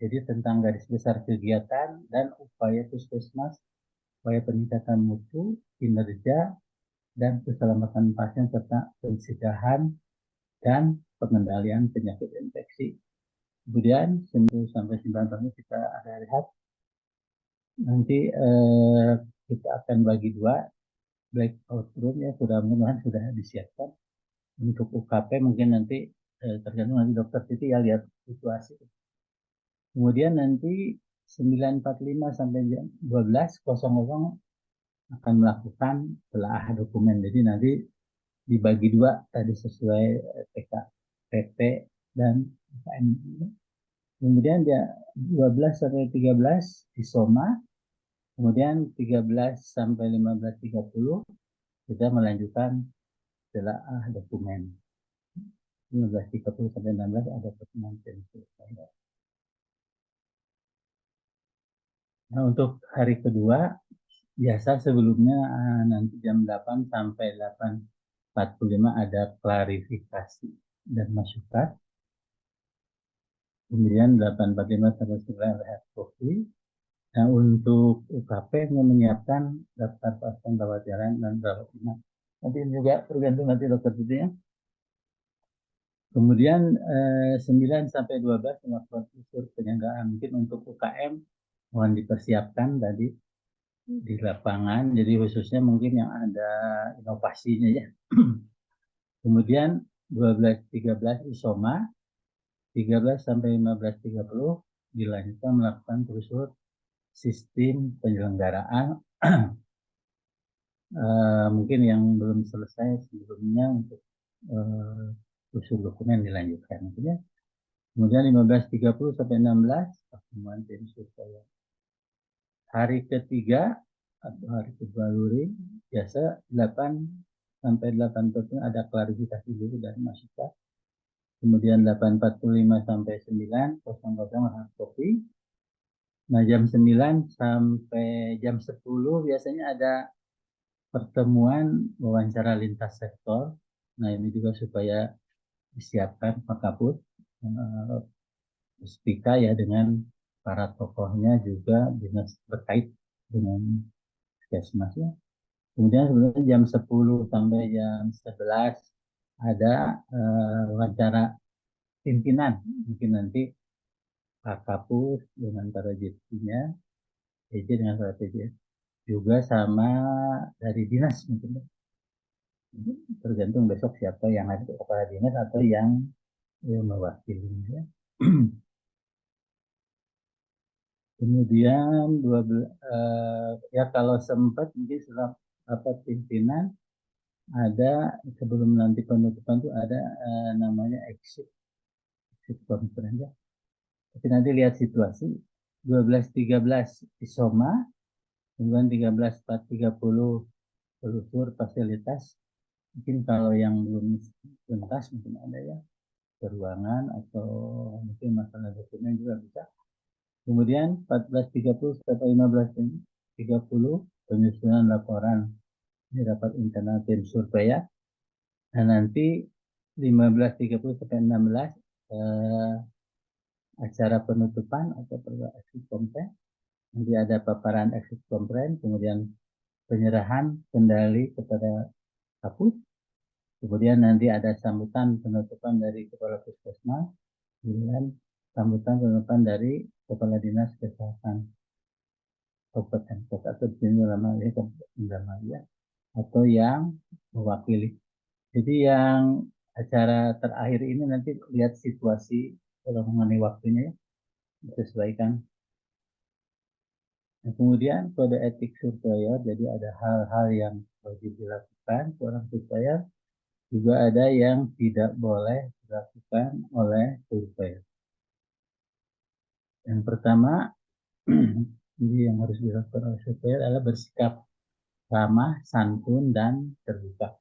Jadi tentang garis besar kegiatan dan upaya puskesmas, upaya peningkatan mutu, kinerja, dan keselamatan pasien serta pencegahan dan pengendalian penyakit infeksi. Kemudian 9 sampai 9 kita ada lihat. Nanti kita akan bagi dua breakout room ya, mudah-mudahan sudah disiapkan. Untuk UKP mungkin nanti tergantung nanti dokter Titi ya lihat situasi. Kemudian nanti 9.45 sampai jam 12.00 akan melakukan telaah dokumen. Jadi nanti dibagi dua tadi sesuai TKPP dan UKM. Kemudian dia 12 sampai 13 di Soma. Kemudian 13 sampai 15.30 kita melanjutkan telaah dokumen. 15.30 sampai 16 ada pertemuan pensiun. Nah, untuk hari kedua, biasa sebelumnya nanti jam 8 sampai 8.45 ada klarifikasi dan masukan. Kemudian 8.45 sampai 9 rehat kopi. Nah, untuk UKP hanya menyiapkan daftar pasien rawat jalan dan rawat inap. Nanti juga tergantung nanti dokter itu ya. Kemudian 9 sampai 12 melakukan unsur penyanggaan. Mungkin untuk UKM mohon dipersiapkan tadi di lapangan. Jadi khususnya mungkin yang ada inovasinya ya. Kemudian 12.13 isoma, 13 sampai 15.30 dilanjutkan melakukan telusur sistem penyelenggaraan. Mungkin yang belum selesai sebelumnya untuk usul dokumen dilanjutkan. Kemudian 15.30 sampai 16 pertemuan tim survei. Hari ketiga atau hari kedua luring biasa 8 sampai 8.30 ada klarifikasi dulu dan masukan. Kemudian 8.45 sampai 9.00 hard copy. Nah, jam 9 sampai jam 10 biasanya ada pertemuan wawancara lintas sektor. Nah, ini juga supaya disiapkan Pak Kapus, Spika ya dengan para tokohnya juga dinas terkait dengan puskesmas ya. Kemudian sebenarnya jam 10 sampai jam 11 ada wawancara pimpinan. Mungkin nanti Pak Kapus dengan para JP-nya, JJ dengan para PJ, juga sama dari dinas mungkin. Tergantung besok siapa yang ada kepala dinas atau yang mewakilinya. Kemudian ya kalau sempat mungkin setelah rapat pimpinan ada sebelum nanti penutupan itu ada namanya exit conference ya. Tapi nanti lihat situasi 12.13 isoma, kemudian 13.30 telusur fasilitas. Mungkin kalau yang belum tuntas mungkin ada ya ruangan atau mungkin masalah dokumen juga bisa. Kemudian 14.30 sampai 15.30 penyusunan laporan di rapat internal tim survei ya. Dan nanti 15.30 sampai 16 acara penutupan atau exit conference. Nanti ada paparan exit conference, kemudian penyerahan kendali kepada Kapus. Kemudian nanti ada sambutan penutupan dari Kepala Puskesmas, kemudian sambutan penutupan dari Kepala Dinas Kesehatan Kabupaten Kota atau namanya Kabupaten Indramayu atau yang mewakili. Jadi yang acara terakhir ini nanti lihat situasi kalau mengenai waktunya ya, disesuaikan. Nah, kemudian kode etik surveyor, jadi ada hal-hal yang wajib dilakukan seorang surveyor, juga ada yang tidak boleh dilakukan oleh surveyor. Yang pertama, ini yang harus dilakukan oleh surveyor adalah bersikap ramah, santun, dan terbuka.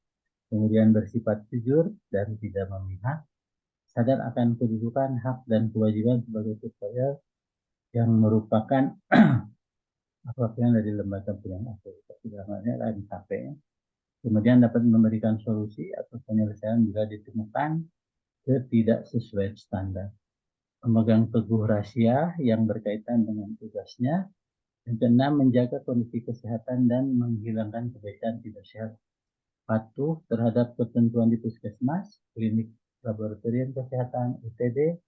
Kemudian bersifat jujur dan tidak memihak, sadar akan kedudukan, hak, dan kewajiban sebagai surveyor yang merupakan perwakilan dari lembaga penyelenggaraan akreditasi namanya LMKP. Kemudian dapat memberikan solusi atau penyelesaian bila ditemukan tidak sesuai standar. Memegang teguh rahasia yang berkaitan dengan tugasnya. Yang keenam, menjaga kondisi kesehatan dan menghilangkan kebiasaan tidak sehat. Patuh terhadap ketentuan di puskesmas, klinik laboratorium kesehatan, UTD,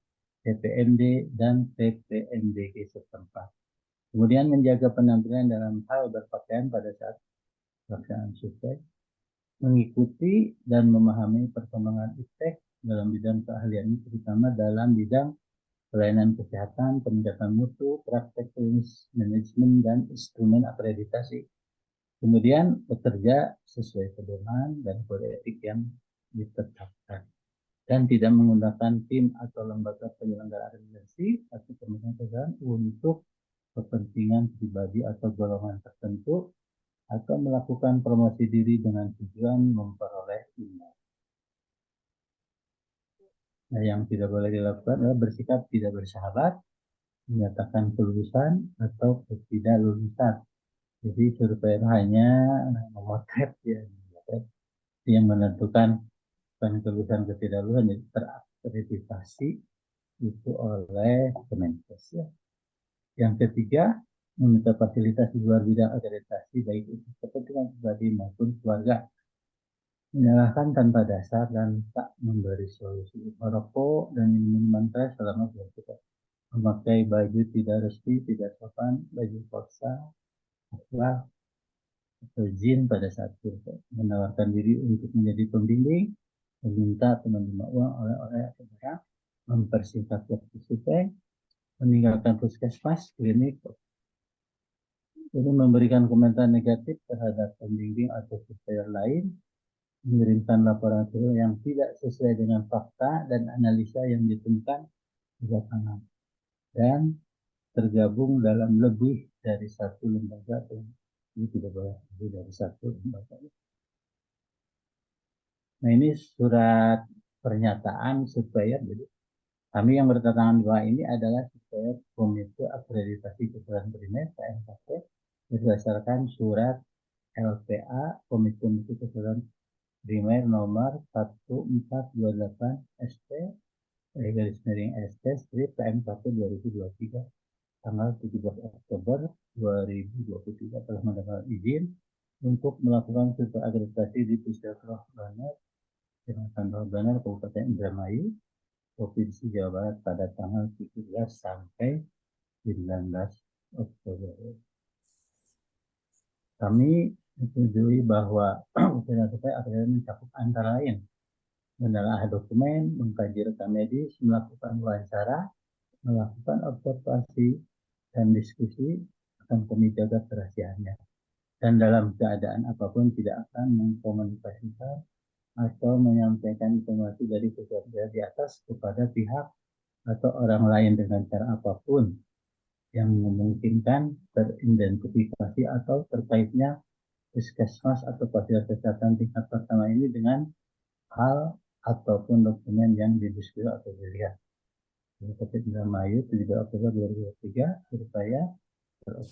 TPMD, dan TPMDG setempat. Kemudian menjaga penampilan dalam hal berpakaian pada saat pelaksanaan survei. Mengikuti dan memahami perkembangan iptek dalam bidang keahlian, terutama dalam bidang pelayanan kesehatan, peningkatan mutu, praktek klinis, manajemen, dan instrumen akreditasi. Kemudian bekerja sesuai pedoman dan kode etik yang ditetapkan. Dan tidak menggunakan tim atau lembaga penyelenggara akreditasi atau kementerian kesehatan untuk kepentingan pribadi atau golongan tertentu atau melakukan promosi diri dengan tujuan memperoleh imbalan. Nah, yang tidak boleh dilakukan adalah bersikap tidak bersahabat, menyatakan kelulusan atau ketidaklulusan. Jadi survei hanya memotret ya, yang menentukan kelulusan ketidaklulusan, jadi terakreditasi itu oleh Kemenkes ya. Yang ketiga, meminta fasilitas di luar bidang akreditasi baik itu kepentingan pribadi maupun keluarga. Menyalahkan tanpa dasar dan tak memberi solusi. Merokok dan minuman keras selama berbuka. Memakai baju tidak resmi, tidak sopan, baju paksa, akhlak, atau jin pada saat survei. Menawarkan diri untuk menjadi pembimbing, meminta atau menerima uang oleh orang, mempersingkat waktu survei, meninggalkan puskesmas, klinik, jadi memberikan komentar negatif terhadap pembimbing atau surveyor lain, mengirimkan laporan survei yang tidak sesuai dengan fakta dan analisa yang ditemukan di lapangan, dan tergabung dalam lebih dari satu lembaga. Ini tidak boleh lebih dari satu lembaga. Nah, ini surat pernyataan surveyor. Jadi kami yang bertentangan dua ini adalah surveyor Komite Akreditasi Kesehatan Primer KMKP berdasarkan surat LPA Komite Kesehatan Primer nomor 1428 ST garis miring ST strip KMKP 2023 tanggal 17 Oktober 2023 telah mendapatkan izin untuk melakukan survei akreditasi di Puskesmas Banar, Kecamatan Banar, Kabupaten Indramayu, Provinsi Jawa Barat pada tanggal 17 sampai 19 Oktober. Kami menyetujui bahwa usaha survei akan mencakup antara lain menelaah dokumen, mengkaji rekam medis, melakukan wawancara, melakukan observasi, dan diskusi akan kami jaga kerahasiaannya. Dan dalam keadaan apapun tidak akan mengkomunikasikan atau menyampaikan informasi dari sesuatu di atas kepada pihak atau orang lain dengan cara apapun yang memungkinkan teridentifikasi atau terkaitnya puskesmas atau fasilitas kesehatan tingkat pertama ini dengan hal ataupun dokumen yang didiskusi atau dilihat. Kabupaten Indramayu 17 Oktober 2023 supaya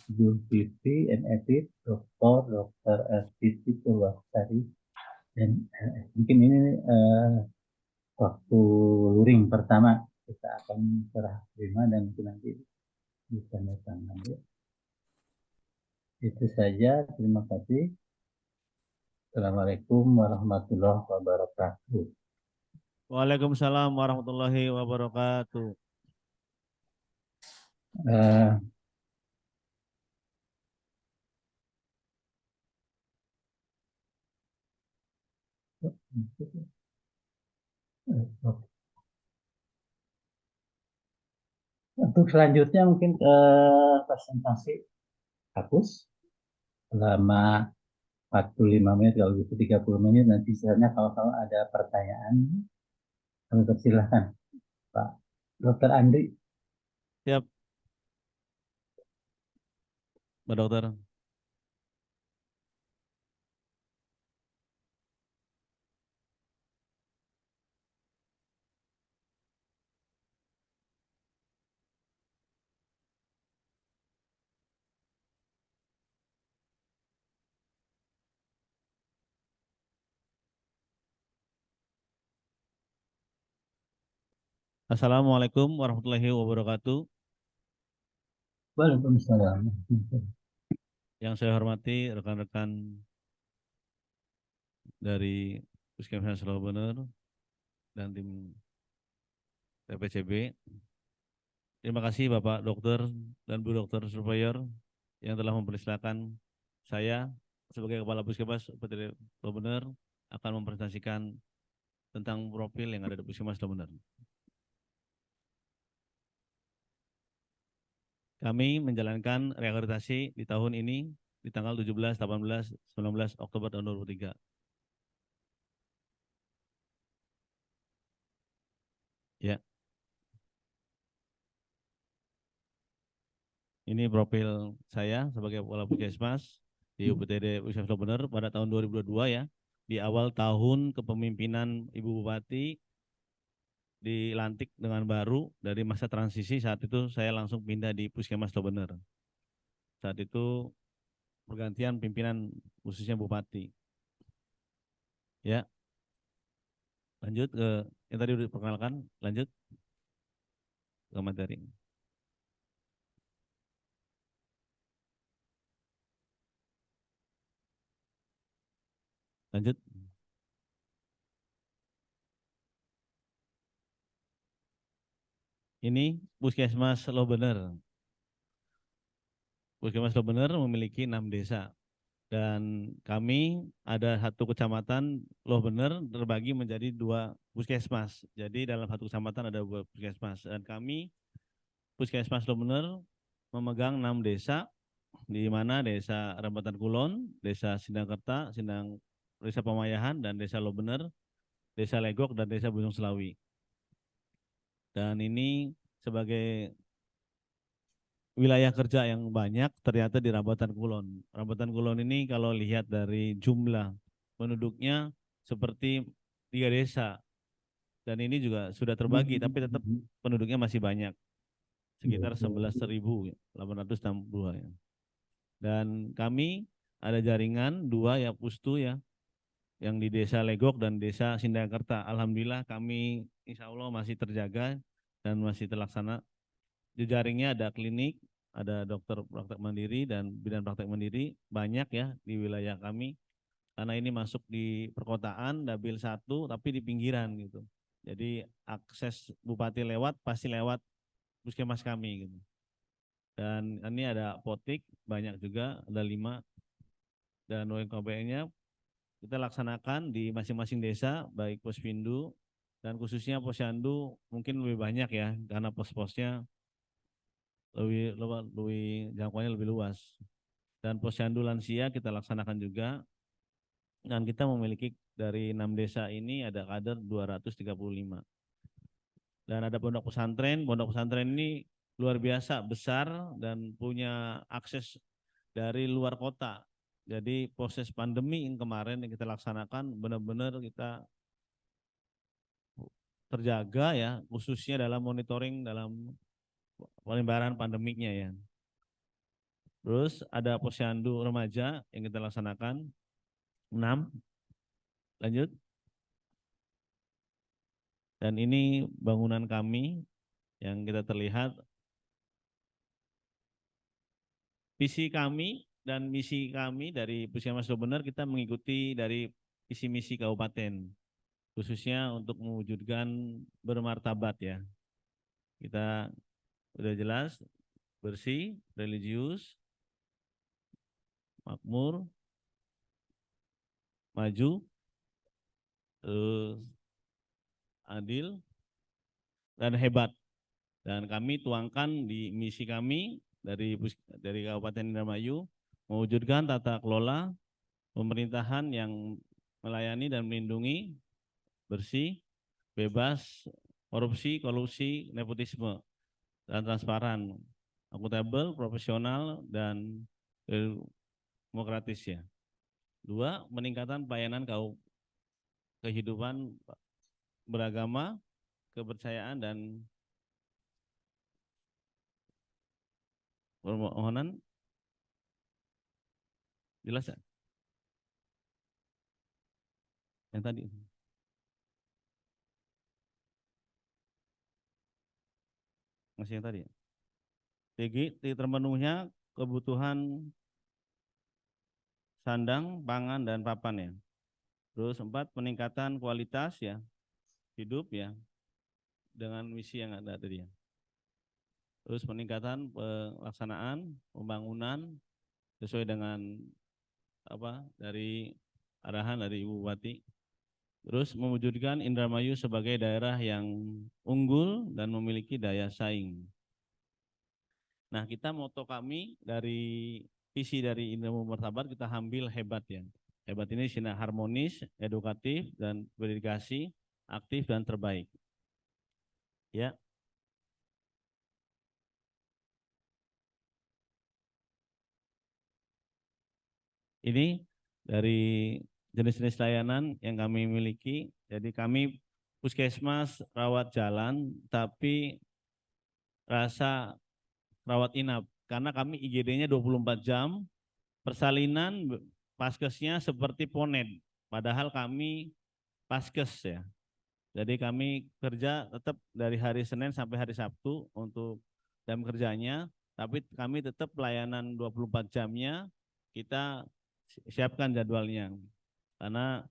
Zulkifli, MFit, Dr. Titi Purwasari, dan mungkin ini waktu luring pertama kita akan serah terima dan nanti bisa tangan ya. Itu saja, terima kasih. Assalamualaikum warahmatullahi wabarakatuh. Waalaikumsalam warahmatullahi wabarakatuh. Eh, Untuk selanjutnya mungkin presentasi hapus selama 45 menit, kalau gitu 30 menit. Nanti sisanya kalau ada pertanyaan, kami persilahkan Pak Dr. Andri. Siap, Pak Dokter. Assalamualaikum warahmatullahi wabarakatuh. Waalaikumsalam. Yang saya hormati rekan-rekan dari Puskesmas Lobener dan tim TPCB. Terima kasih Bapak Dokter dan Bu Dokter Surveyor yang telah mempersilahkan saya sebagai Kepala Puskesmas Lobener akan mempresentasikan tentang profil yang ada di Puskesmas Lobener. Kami menjalankan reakreditasi di tahun ini di tanggal 17, 18, 19 Oktober tahun 2023. Ya. Ini profil saya sebagai Kepala Puskesmas di UPTD Puskesmas Lobener pada tahun 2022 ya. Di awal tahun kepemimpinan Ibu Bupati dilantik dengan baru dari masa transisi, saat itu saya langsung pindah di Puskesmas Lobener. Saat itu pergantian pimpinan khususnya Bupati. Ya. Lanjut ke yang tadi udah diperkenalkan, lanjut ke materi. Lanjut. Ini Puskesmas Lobener. Puskesmas Lobener memiliki 6 desa. Dan kami ada satu kecamatan Lobener terbagi menjadi 2 puskesmas. Jadi dalam satu kecamatan ada 2 puskesmas. Dan kami Puskesmas Lobener memegang 6 desa, di mana Desa Rambatan Kulon, Desa Sindangkerta, Desa Pemayahan, dan Desa Lobener, Desa Legok, dan Desa Bujung Selawi. Dan ini sebagai wilayah kerja yang banyak ternyata di Rambatan Kulon. Rambatan Kulon ini kalau lihat dari jumlah penduduknya seperti 3 desa. Dan ini juga sudah terbagi, tapi tetap penduduknya masih banyak. Sekitar 11.862 ya. Dan kami ada jaringan 2 ya Pustu ya, yang di Desa Legok dan Desa Sindangkerta. Alhamdulillah kami insya Allah masih terjaga dan masih terlaksana. Di jaringnya ada klinik, ada dokter praktek mandiri dan bidan praktek mandiri, banyak ya di wilayah kami. Karena ini masuk di perkotaan, Dabil 1, tapi di pinggiran gitu. Jadi akses Bupati lewat, pasti lewat puskesmas kami gitu. Dan ini ada potik, banyak juga, ada 5. Dan UMKM-nya kita laksanakan di masing-masing desa, baik Pospindu dan khususnya Posyandu mungkin lebih banyak ya, karena pos-posnya lebih jangkauannya lebih luas. Dan Posyandu lansia kita laksanakan juga. Dan kita memiliki dari 6 desa ini ada kader 235. Dan ada pondok pesantren. Pondok pesantren ini luar biasa besar dan punya akses dari luar kota. Jadi proses pandemi yang kemarin yang kita laksanakan benar-benar kita terjaga ya, khususnya dalam monitoring dalam penyebaran pandemiknya ya. Terus ada posyandu remaja yang kita laksanakan 6. Lanjut. Dan ini bangunan kami yang kita terlihat. Visi kami dan misi kami dari Puskesmas Lobener, kita mengikuti dari visi misi kabupaten, khususnya untuk mewujudkan bermartabat ya. Kita udah jelas, bersih, religius, makmur, maju, terus adil, dan hebat. Dan kami tuangkan di misi kami dari Kabupaten Indramayu, mewujudkan tata kelola pemerintahan yang melayani dan melindungi, bersih, bebas korupsi, kolusi, nepotisme, dan transparan, akuntabel, profesional, dan demokratis ya. 2, meningkatkan pelayanan kehidupan beragama, kepercayaan, dan permohonan. Jelas ya? Yang tadi. Masih yang tadi ya? 3, terpenuhnya kebutuhan sandang, pangan, dan papan ya. Terus 4, peningkatan kualitas ya hidup ya dengan misi yang ada tadi ya. Terus peningkatan pelaksanaan pembangunan sesuai dengan dari arahan dari Ibu Bupati. Terus mewujudkan Indramayu sebagai daerah yang unggul dan memiliki daya saing. Nah, kita moto kami dari visi dari Indramayu Martabat, kita ambil hebat ya. Hebat ini sinar harmonis, edukatif, dan berdedikasi, aktif, dan terbaik. Ya. Ini dari jenis-jenis layanan yang kami miliki. Jadi kami puskesmas rawat jalan, tapi rasa rawat inap. Karena kami IGD-nya 24 jam, persalinan paskesnya seperti Ponet. Padahal kami paskes ya. Jadi kami kerja tetap dari hari Senin sampai hari Sabtu untuk jam kerjanya, tapi kami tetap pelayanan 24 jamnya kita siapkan jadwalnya. Karena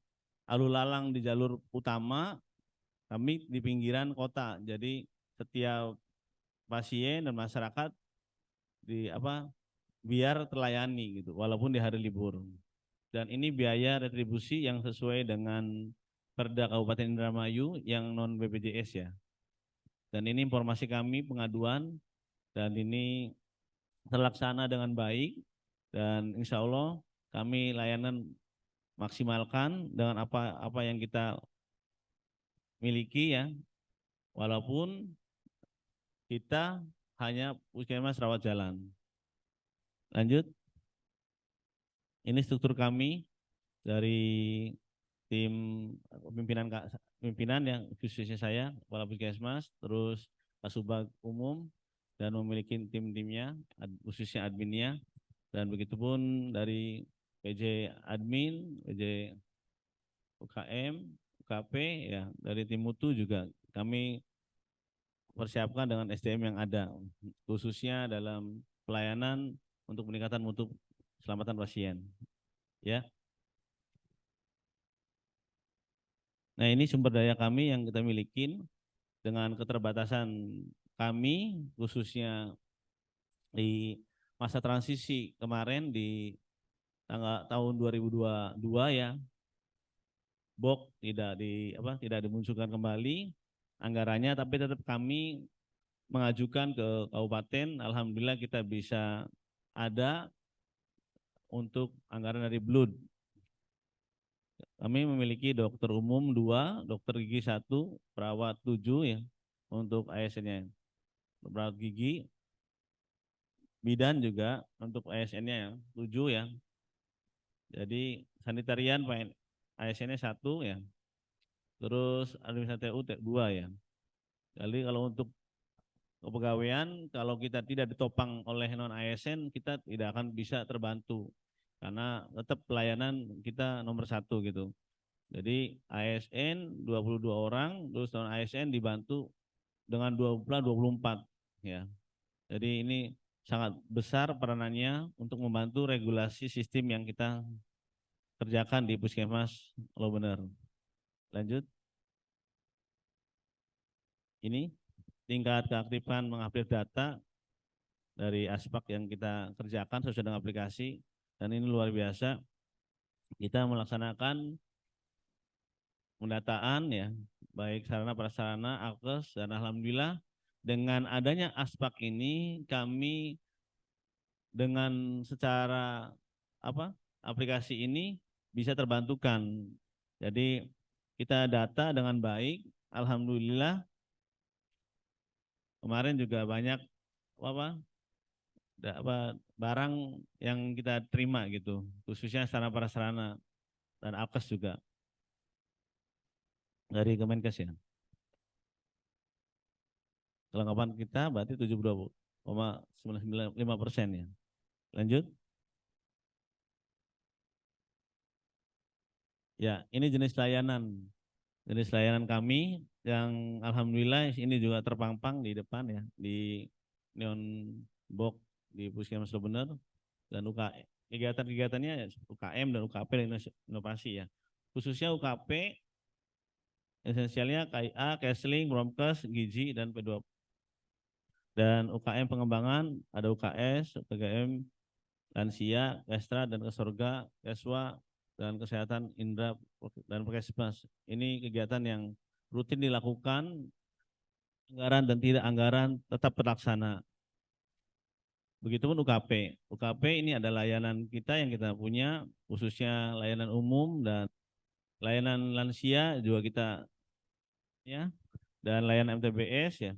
lalu lalang di jalur utama, kami di pinggiran kota. Jadi setiap pasien dan masyarakat biar terlayani gitu, walaupun di hari libur. Dan ini biaya retribusi yang sesuai dengan Perda Kabupaten Indramayu yang non BPJS ya. Dan ini informasi kami pengaduan, dan ini terlaksana dengan baik, dan insya Allah kami layanan maksimalkan dengan apa yang kita miliki ya, walaupun kita hanya puskesmas rawat jalan. Lanjut. Ini struktur kami dari tim pimpinan yang khususnya saya, kepala puskesmas, terus kasubag umum, dan memiliki tim-timnya, khususnya adminnya, dan begitupun dari PJ admin, PJ UKM, UKP ya, dari tim mutu juga kami persiapkan dengan SDM yang ada, khususnya dalam pelayanan untuk peningkatan mutu keselamatan pasien. Ya. Nah, ini sumber daya kami yang kita miliki dengan keterbatasan kami, khususnya di masa transisi kemarin di tahun 2022 ya. BOK tidak dimunculkan kembali anggarannya, tapi tetap kami mengajukan ke kabupaten. Alhamdulillah kita bisa ada untuk anggaran dari BLUD. Kami memiliki dokter umum 2, dokter gigi 1, perawat 7 ya untuk ASN-nya. Perawat gigi, bidan juga untuk ASN-nya ya, 7 ya. Jadi sanitarian ASN-nya 1 ya. Terus administratif 2 ya. Jadi kalau untuk kepegawaian, kalau kita tidak ditopang oleh non ASN, kita tidak akan bisa terbantu karena tetap pelayanan kita nomor 1 gitu. Jadi ASN 22 orang, terus non ASN dibantu dengan 24 ya. Jadi ini sangat besar peranannya untuk membantu regulasi sistem yang kita kerjakan di Puskesmas Loh Bener. Lanjut. Ini tingkat keaktifan mengupdate data dari aspek yang kita kerjakan sesuai dengan aplikasi, dan ini luar biasa. Kita melaksanakan pendataan ya, baik sarana prasarana, alkes, dan alhamdulillah dengan adanya aspek ini kami dengan secara aplikasi ini bisa terbantukan. Jadi kita data dengan baik, alhamdulillah. Kemarin juga banyak barang yang kita terima gitu, khususnya sarana prasarana dan alkes juga dari Kemenkes ya. Kelengkapan kita berarti 72,95% ya. Lanjut. Ya, ini jenis layanan. Jenis layanan kami yang alhamdulillah ini juga terpampang di depan ya, di neon box di Puskesmas Loh Bener, dan kegiatan-kegiatannya UKM dan UKP dan inovasi ya. Khususnya UKP esensialnya KIA, Kesling, Promkes, Gizi, dan P2. Dan UKM pengembangan ada UKS, PGM, Lansia, Kestra, dan Kesorga, Keswa, dan Kesehatan Indra dan Puskesmas. Ini kegiatan yang rutin dilakukan, anggaran dan tidak anggaran tetap terlaksana. Begitupun UKP. UKP ini ada layanan kita yang kita punya, khususnya layanan umum dan layanan lansia juga kita ya, dan layanan MTBS ya,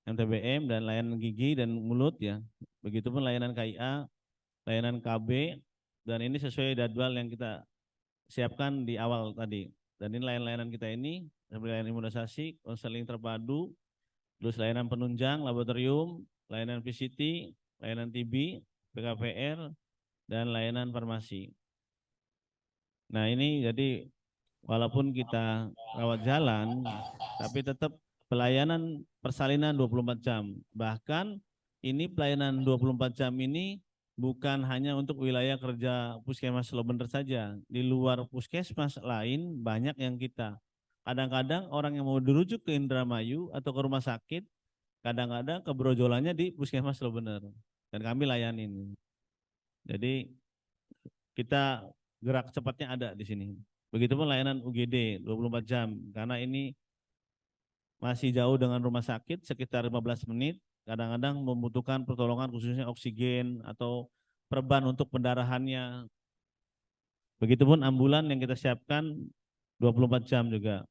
MTBM, dan layanan gigi dan mulut ya. Begitupun layanan KIA, layanan KB, dan ini sesuai jadwal yang kita siapkan di awal tadi. Dan ini layanan kita ini, layanan imunisasi, konseling terpadu, terus layanan penunjang, laboratorium, layanan PCT, layanan TB, PKPR, dan layanan farmasi. Nah ini jadi walaupun kita rawat jalan, tapi tetap pelayanan persalinan 24 jam. Bahkan ini pelayanan 24 jam ini bukan hanya untuk wilayah kerja Puskesmas Loh Bener saja. Di luar puskesmas lain banyak yang kita. Kadang-kadang orang yang mau dirujuk ke Indramayu atau ke rumah sakit, kadang-kadang kebrojolannya di Puskesmas Loh Bener. Dan kami layanin. Jadi kita gerak cepatnya ada di sini. Begitupun layanan UGD 24 jam, karena ini masih jauh dengan rumah sakit sekitar 15 menit, kadang-kadang membutuhkan pertolongan khususnya oksigen atau perban untuk pendarahannya. Begitupun ambulan yang kita siapkan 24 jam juga.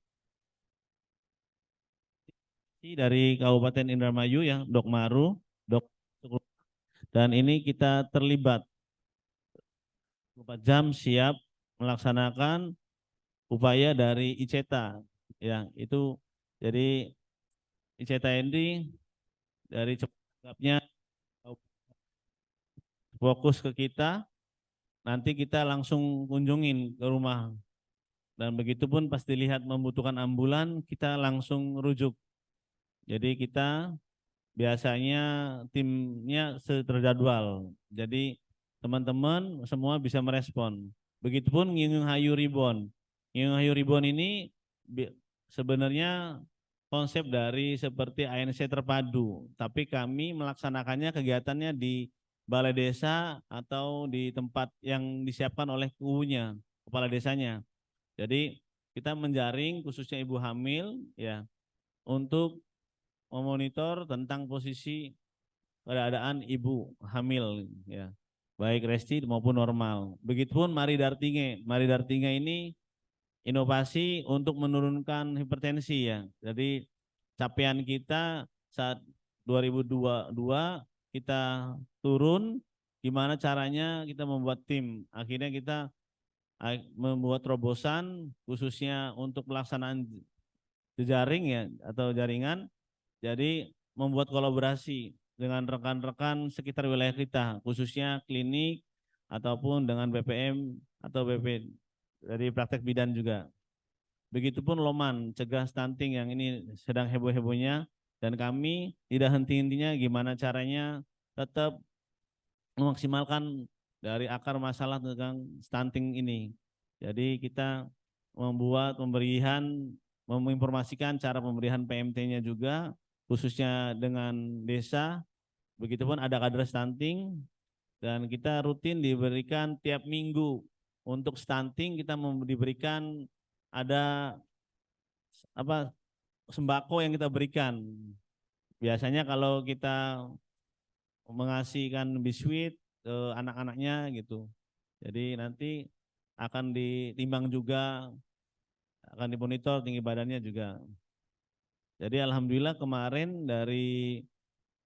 Dari Kabupaten Indramayu yang Dokmaru, dan ini kita terlibat 24 jam siap melaksanakan upaya dari ICETA ya, itu jadi ICETA ini dari cepatnya fokus ke kita, nanti kita langsung kunjungin ke rumah, dan begitupun pas dilihat membutuhkan ambulan kita langsung rujuk. Jadi kita biasanya timnya terjadwal, jadi teman-teman semua bisa merespon. Begitupun Ngingung Hayu Ribon. Ngingung Hayu Ribon ini sebenarnya konsep dari seperti ANC terpadu, tapi kami melaksanakannya kegiatannya di balai desa atau di tempat yang disiapkan oleh kubunya, kepala desanya. Jadi kita menjaring khususnya ibu hamil ya, untuk memonitor tentang posisi keadaan ibu hamil ya, baik resti maupun normal. Begitupun Mari Dartinge. Mari Dartinge ini inovasi untuk menurunkan hipertensi ya. Jadi capaian kita saat 2022 kita turun, gimana caranya kita membuat tim. Akhirnya kita membuat terobosan khususnya untuk pelaksanaan jejaring ya atau jaringan. Jadi membuat kolaborasi dengan rekan-rekan sekitar wilayah kita, khususnya klinik ataupun dengan BPM atau BP dari praktek bidan juga. Begitupun Loman, cegah stunting yang ini sedang heboh-hebohnya, dan kami tidak henti-hentinya gimana caranya tetap memaksimalkan dari akar masalah tentang stunting ini. Jadi kita menginformasikan cara pemberian PMT-nya juga, khususnya dengan desa. Begitupun ada kader stunting, dan kita rutin diberikan tiap minggu untuk stunting. Kita diberikan ada sembako yang kita berikan. Biasanya kalau kita mengasihkan biskuit ke anak-anaknya gitu, jadi nanti akan ditimbang juga, akan dimonitor tinggi badannya juga. Jadi alhamdulillah kemarin dari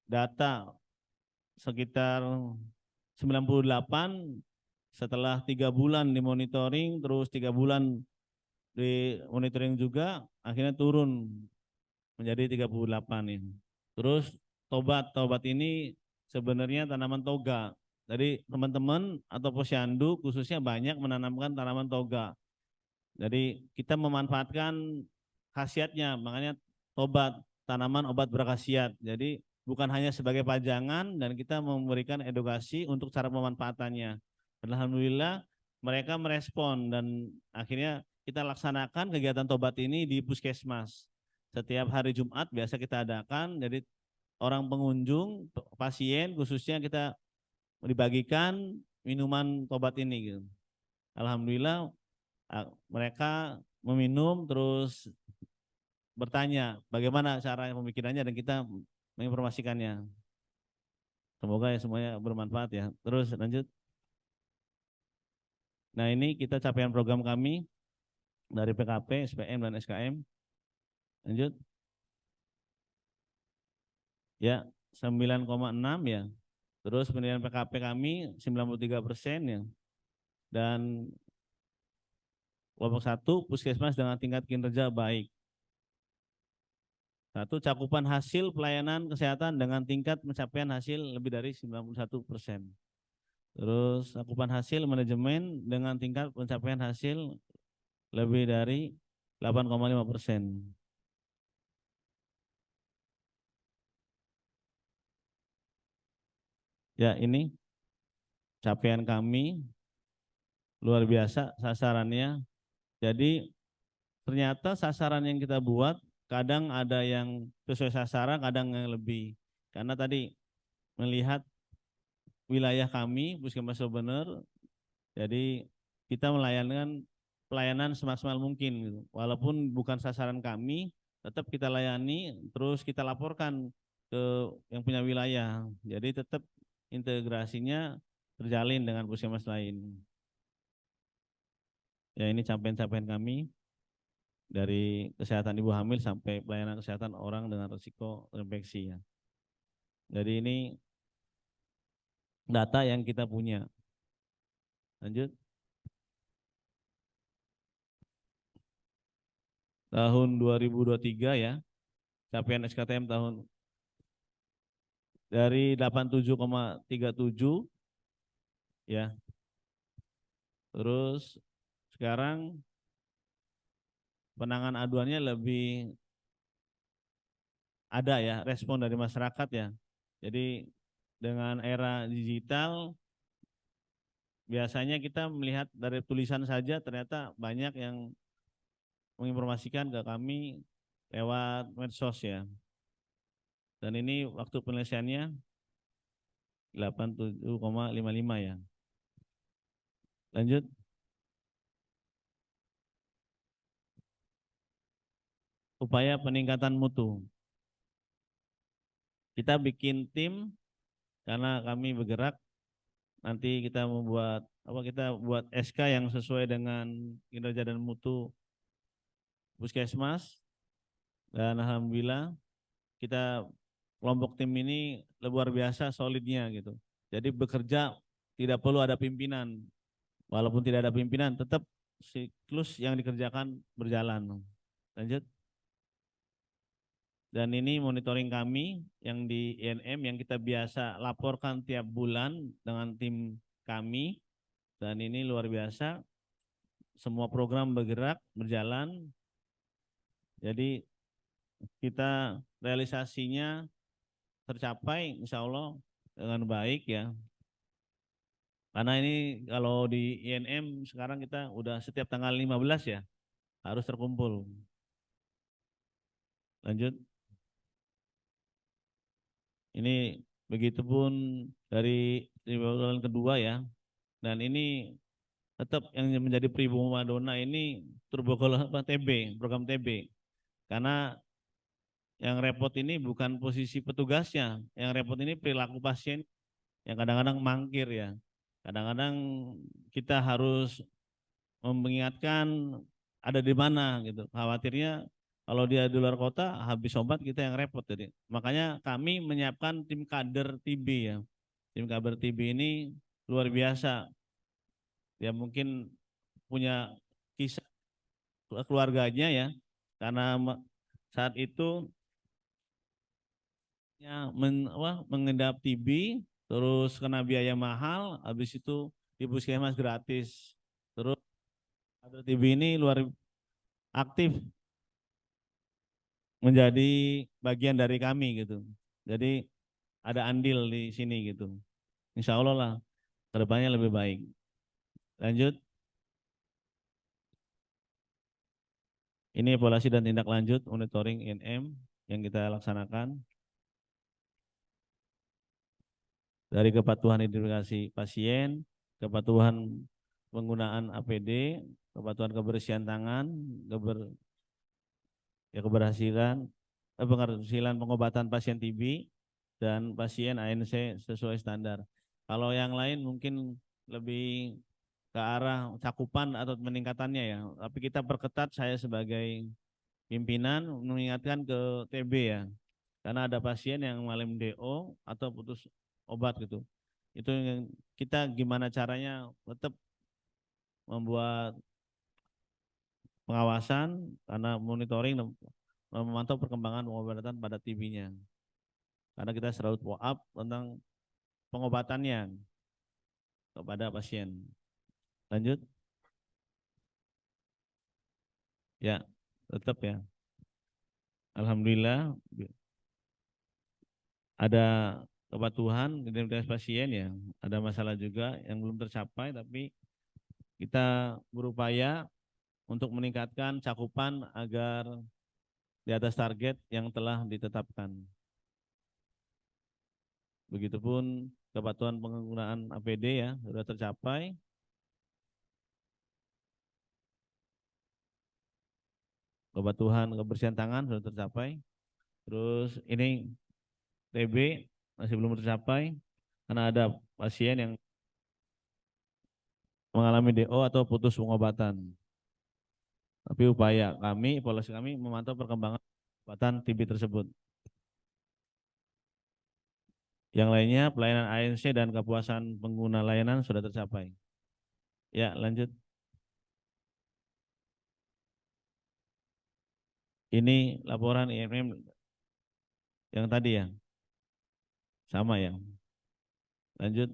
data sekitar 98, setelah 3 bulan dimonitoring, terus 3 bulan di monitoring juga, akhirnya turun menjadi 38 ini. Terus tobat ini sebenarnya tanaman toga. Jadi teman-teman atau posyandu khususnya banyak menanamkan tanaman toga. Jadi kita memanfaatkan khasiatnya, makanya tobat, tanaman obat berkhasiat. Jadi bukan hanya sebagai pajangan, dan kita memberikan edukasi untuk cara pemanfaatannya. Alhamdulillah mereka merespon, dan akhirnya kita laksanakan kegiatan tobat ini di puskesmas. Setiap hari Jumat biasa kita adakan, jadi orang pengunjung, pasien khususnya kita dibagikan minuman tobat ini gitu. Alhamdulillah mereka meminum terus bertanya bagaimana cara pemikirannya, dan kita menginformasikannya. Semoga ya semuanya bermanfaat ya. Terus lanjut. Nah, ini kita capaian program kami dari PKP, SPM, dan SKM. Lanjut. Ya, 9,6 ya. Terus penilaian PKP kami 93% ya. Dan kelompok 1 puskesmas dengan tingkat kinerja baik. 1, cakupan hasil pelayanan kesehatan dengan tingkat pencapaian hasil lebih dari 91%. Terus cakupan hasil manajemen dengan tingkat pencapaian hasil lebih dari 8,5%. Ya, ini capaian kami luar biasa sasarannya. Jadi ternyata sasaran yang kita buat kadang ada yang sesuai sasaran, kadang yang lebih. Karena tadi melihat wilayah kami puskesmas benar, jadi kita melayani pelayanan semaksimal mungkin gitu. Walaupun bukan sasaran kami, tetap kita layani, terus kita laporkan ke yang punya wilayah. Jadi tetap integrasinya terjalin dengan puskesmas lain. Ya, ini capaian-capaian kami dari kesehatan ibu hamil sampai pelayanan kesehatan orang dengan risiko infeksi ya. Jadi ini data yang kita punya. Lanjut. Tahun 2023 ya, capaian SKTM tahun dari 87,37 ya. Terus sekarang penanganan aduannya lebih ada ya, respon dari masyarakat ya. Jadi dengan era digital biasanya kita melihat dari tulisan saja, ternyata banyak yang menginformasikan ke kami lewat medsos ya. Dan ini waktu penyelesaiannya 87,55 ya. Lanjut. Upaya peningkatan mutu. Kita bikin tim karena kami bergerak, nanti kita membuat kita buat SK yang sesuai dengan kinerja dan mutu puskesmas, dan alhamdulillah kita kelompok tim ini luar biasa solidnya gitu. Jadi bekerja tidak perlu ada pimpinan, walaupun tidak ada pimpinan tetap siklus yang dikerjakan berjalan. Lanjut. Dan ini monitoring kami yang di INM yang kita biasa laporkan tiap bulan dengan tim kami. Dan ini luar biasa, semua program bergerak, berjalan. Jadi kita realisasinya tercapai insya Allah dengan baik ya. Karena ini kalau di INM sekarang kita udah setiap tanggal 15 ya harus terkumpul. Lanjut. Ini begitupun dari triwulan kedua ya. Dan ini tetap yang menjadi primadona ini TB, program TB. Karena yang repot ini bukan posisi petugasnya, yang repot ini perilaku pasien yang kadang-kadang mangkir ya. Kadang-kadang kita harus mengingatkan ada di mana gitu. Khawatirnya kalau dia di luar kota habis obat kita yang repot jadi. Makanya kami menyiapkan tim kader TB ya. Tim kader TB ini luar biasa. Ya mungkin punya kisah keluarganya ya. Karena saat itu ya mengidap TB terus kena biaya mahal, habis itu di puskesmas gratis. Terus kader TB ini luar aktif menjadi bagian dari kami gitu. Jadi ada andil di sini gitu. Insya Allah lah kedepannya lebih baik. Lanjut. Ini evaluasi dan tindak lanjut monitoring INM yang kita laksanakan. Dari kepatuhan identifikasi pasien, kepatuhan penggunaan APD, kepatuhan kebersihan tangan, keberhasilan pengobatan pasien TB dan pasien ANC sesuai standar. Kalau yang lain mungkin lebih ke arah cakupan atau peningkatannya ya. Tapi kita perketat, saya sebagai pimpinan mengingatkan ke TB ya. Karena ada pasien yang mengalami DO atau putus obat gitu. Itu yang kita gimana caranya tetap membuat pengawasan karena monitoring dan memantau perkembangan pengobatan pada TB-nya. Karena kita selalu follow up tentang pengobatannya kepada pasien. Lanjut. Ya, tetap ya. Alhamdulillah ada kepatuhan identitas pasien ya. Ada masalah juga yang belum tercapai tapi kita berupaya untuk meningkatkan cakupan agar di atas target yang telah ditetapkan. Begitupun kepatuhan penggunaan APD ya sudah tercapai. Kepatuhan kebersihan tangan sudah tercapai. Terus ini TB masih belum tercapai karena ada pasien yang mengalami DO atau putus pengobatan. Tapi upaya kami, evaluasi kami memantau perkembangan pengobatan TB tersebut. Yang lainnya pelayanan ANC dan kepuasan pengguna layanan sudah tercapai. Ya, lanjut. Ini laporan INM yang tadi ya. Sama ya. Lanjut.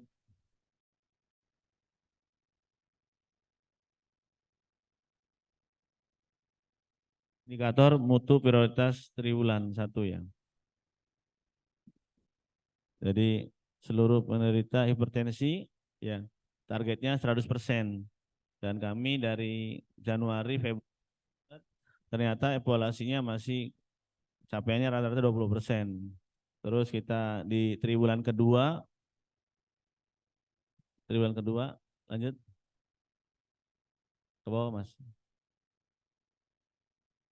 Indikator mutu prioritas triwulan 1 ya. Jadi seluruh penderita hipertensi ya targetnya 100%. Dan kami dari Januari Februari ternyata evaluasinya masih capaiannya rata-rata 20%. Terus kita di triwulan kedua lanjut ke bawah Mas.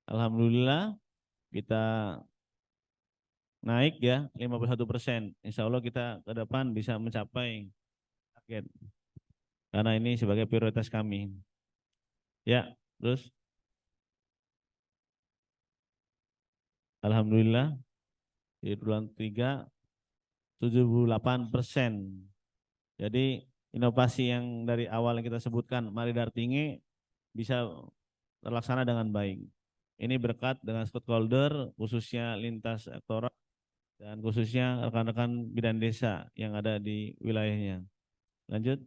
Alhamdulillah kita naik ya 51%. Insya Allah kita ke depan bisa mencapai target. Karena ini sebagai prioritas kami. Ya, terus alhamdulillah di bulan 3 78%. Jadi inovasi yang dari awal yang kita sebutkan Mari Dartinge bisa terlaksana dengan baik. Ini berkat dengan stakeholder, khususnya lintas sektoral dan khususnya rekan-rekan bidan desa yang ada di wilayahnya. Lanjut.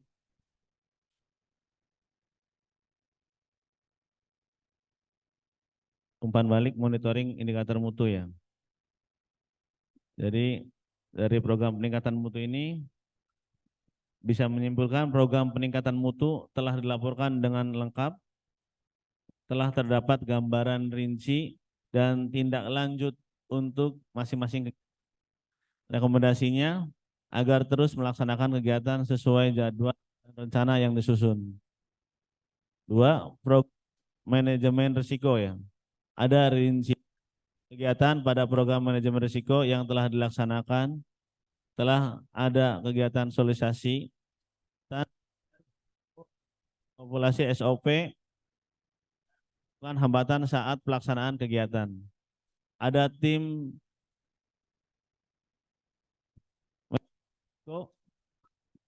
Umpan balik monitoring indikator mutu ya. Jadi dari program peningkatan mutu ini bisa menyimpulkan program peningkatan mutu telah dilaporkan dengan lengkap, telah terdapat gambaran rinci dan tindak lanjut untuk masing-masing. Rekomendasinya agar terus melaksanakan kegiatan sesuai jadwal dan rencana yang disusun. 2. Manajemen risiko ya. Ada rinci kegiatan pada program manajemen risiko yang telah dilaksanakan, telah ada kegiatan sosialisasi dan populasi SOP bukan hambatan saat pelaksanaan kegiatan. Ada tim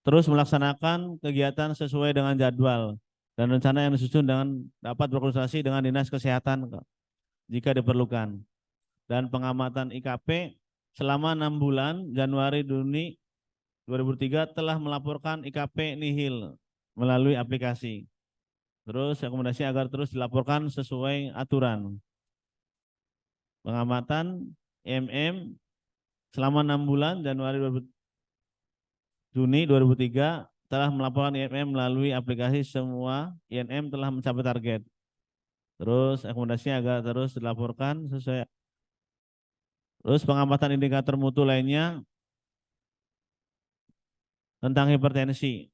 terus melaksanakan kegiatan sesuai dengan jadwal dan rencana yang disusun dengan dapat berkonsultasi dengan Dinas Kesehatan jika diperlukan. Dan pengamatan IKP selama 6 bulan Januari-Juni 2003 telah melaporkan IKP nihil melalui aplikasi. Terus rekomendasi agar terus dilaporkan sesuai aturan. Pengamatan IMM selama 6 bulan Juni 2003 telah melaporkan IMM melalui aplikasi, semua IMM telah mencapai target. Terus rekomendasinya agar terus dilaporkan sesuai. Terus pengamatan indikator mutu lainnya tentang hipertensi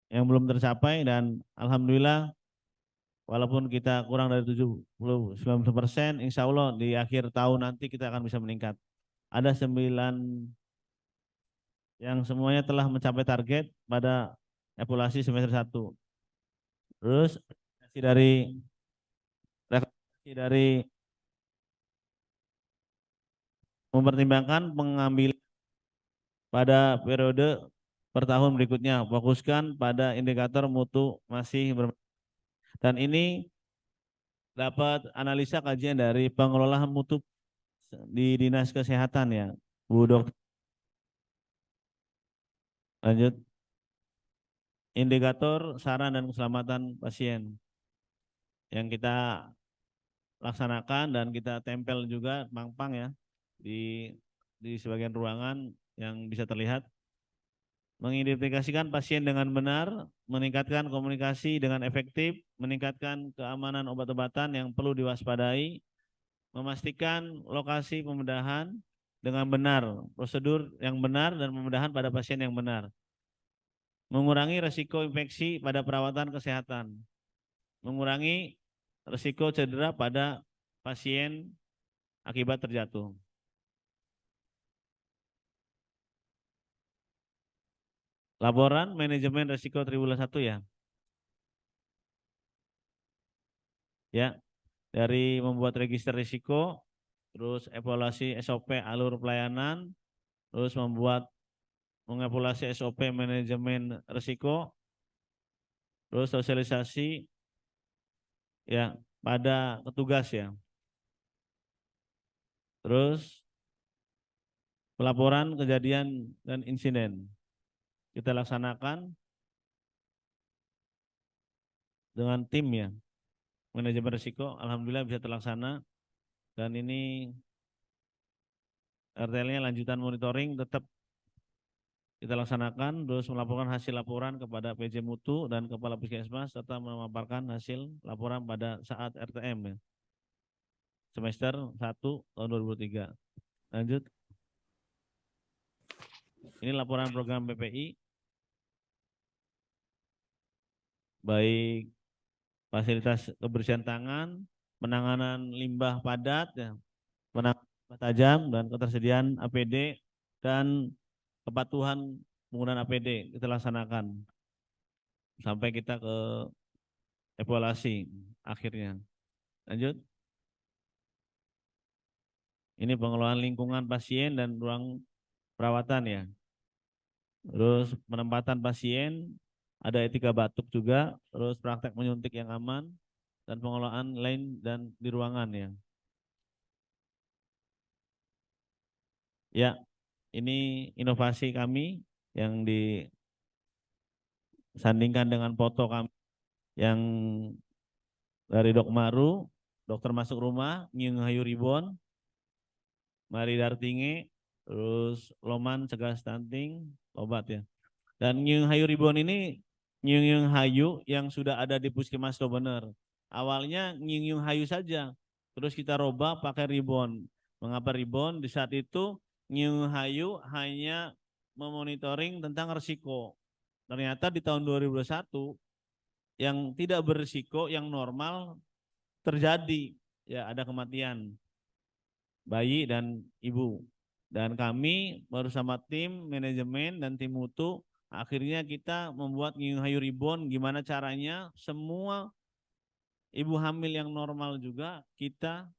yang belum tercapai dan alhamdulillah walaupun kita kurang dari 90%, insya Allah di akhir tahun nanti kita akan bisa meningkat. Ada 9 yang semuanya telah mencapai target pada evaluasi semester 1. Terus dari mempertimbangkan pengambilan pada periode per tahun berikutnya, fokuskan pada indikator mutu masih dan ini dapat analisa kajian dari pengelola mutu di Dinas Kesehatan ya, Bu Dokter. Lanjut. Indikator saran dan keselamatan pasien yang kita laksanakan dan kita tempel juga pang-pang ya di sebagian ruangan yang bisa terlihat. Mengidentifikasikan pasien dengan benar, meningkatkan komunikasi dengan efektif, meningkatkan keamanan obat-obatan yang perlu diwaspadai, memastikan lokasi pembedahan dengan benar, prosedur yang benar dan pembedahan pada pasien yang benar. Mengurangi risiko infeksi pada perawatan kesehatan. Mengurangi risiko cedera pada pasien akibat terjatuh. Laporan manajemen risiko triwulan 1 ya. Ya, dari membuat register risiko, terus evaluasi SOP alur pelayanan, terus mengevaluasi SOP manajemen risiko, terus sosialisasi ya pada petugas ya. Terus pelaporan kejadian dan insiden kita laksanakan dengan tim ya. Manajemen risiko alhamdulillah bisa terlaksana dan ini RTL-nya lanjutan monitoring tetap kita laksanakan, terus melaporkan hasil laporan kepada PJ Mutu dan Kepala Puskesmas serta memaparkan hasil laporan pada saat RTM ya. Semester 1 tahun 2003. Lanjut. Ini laporan program PPI. Baik fasilitas kebersihan tangan, penanganan limbah padat, ya, penanganan limbah tajam dan ketersediaan APD dan kepatuhan penggunaan APD kita laksanakan sampai kita ke evaluasi akhirnya. Lanjut. Ini pengelolaan lingkungan pasien dan ruang perawatan ya. Terus penempatan pasien, ada etika batuk juga, terus praktek menyuntik yang aman dan pengelolaan lain dan di ruangan ya. Ya, ini inovasi kami yang disandingkan dengan foto kami yang dari Dok Maru, dokter masuk rumah, Nyung Hayu Ribon, Mari Dartinge, terus Loman cegah stunting, obat ya. Dan Nyung Hayu Ribon ini Nyung Hayu yang sudah ada di Puskesmas Lobener. Awalnya Nyung Hayu saja, terus kita robah pakai ribon. Mengapa ribon? Di saat itu Nyung Hayu hanya memonitoring tentang resiko. Ternyata di tahun 2021 yang tidak berisiko, yang normal terjadi, ya ada kematian bayi dan ibu. Dan kami bersama tim manajemen dan tim mutu akhirnya kita membuat Nyung Hayu Ribon, gimana caranya semua ibu hamil yang normal juga kita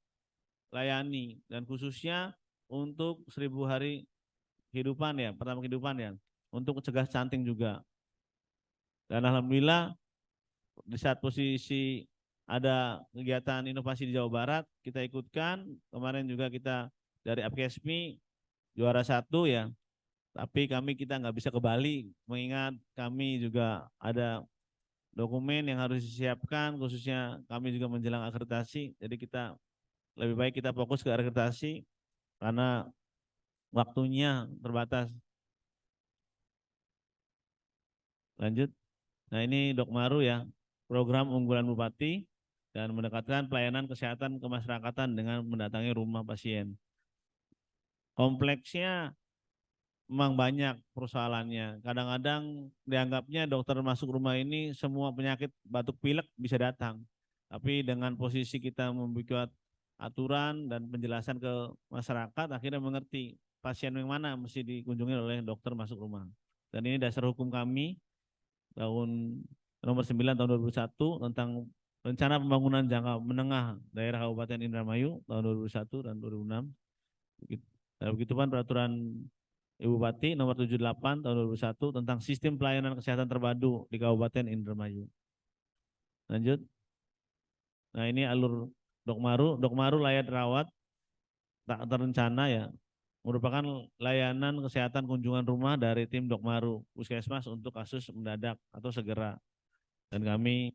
layani, dan khususnya untuk 1000 hari kehidupan ya, pertama kehidupan ya, untuk cegah stunting juga. Dan alhamdulillah di saat posisi ada kegiatan inovasi di Jawa Barat kita ikutkan, kemarin juga kita dari Apkesmi juara 1 ya, tapi kita nggak bisa ke Bali mengingat kami juga ada dokumen yang harus disiapkan, khususnya kami juga menjelang akreditasi, jadi kita lebih baik kita fokus ke akreditasi karena waktunya terbatas. Lanjut. Nah ini Dok Maru ya, program unggulan Bupati dan mendekatkan pelayanan kesehatan kemasyarakatan dengan mendatangi rumah pasien. Kompleksnya memang banyak persoalannya. Kadang-kadang dianggapnya dokter masuk rumah ini semua penyakit batuk pilek bisa datang. Tapi dengan posisi kita membuat aturan dan penjelasan ke masyarakat, akhirnya mengerti pasien yang mana mesti dikunjungi oleh dokter masuk rumah. Dan ini dasar hukum kami tahun nomor 9 tahun 2001 tentang rencana pembangunan jangka menengah daerah Kabupaten Indramayu tahun 2001 dan 2006. Dan begitu pun peraturan Ibu Bupati nomor 78 tahun 2001 tentang sistem pelayanan kesehatan terpadu di Kabupaten Indramayu. Lanjut. Nah ini alur Dok Maru. Dok Maru layak rawat tak terencana ya, merupakan layanan kesehatan kunjungan rumah dari tim Dok Maru Puskesmas untuk kasus mendadak atau segera. Dan kami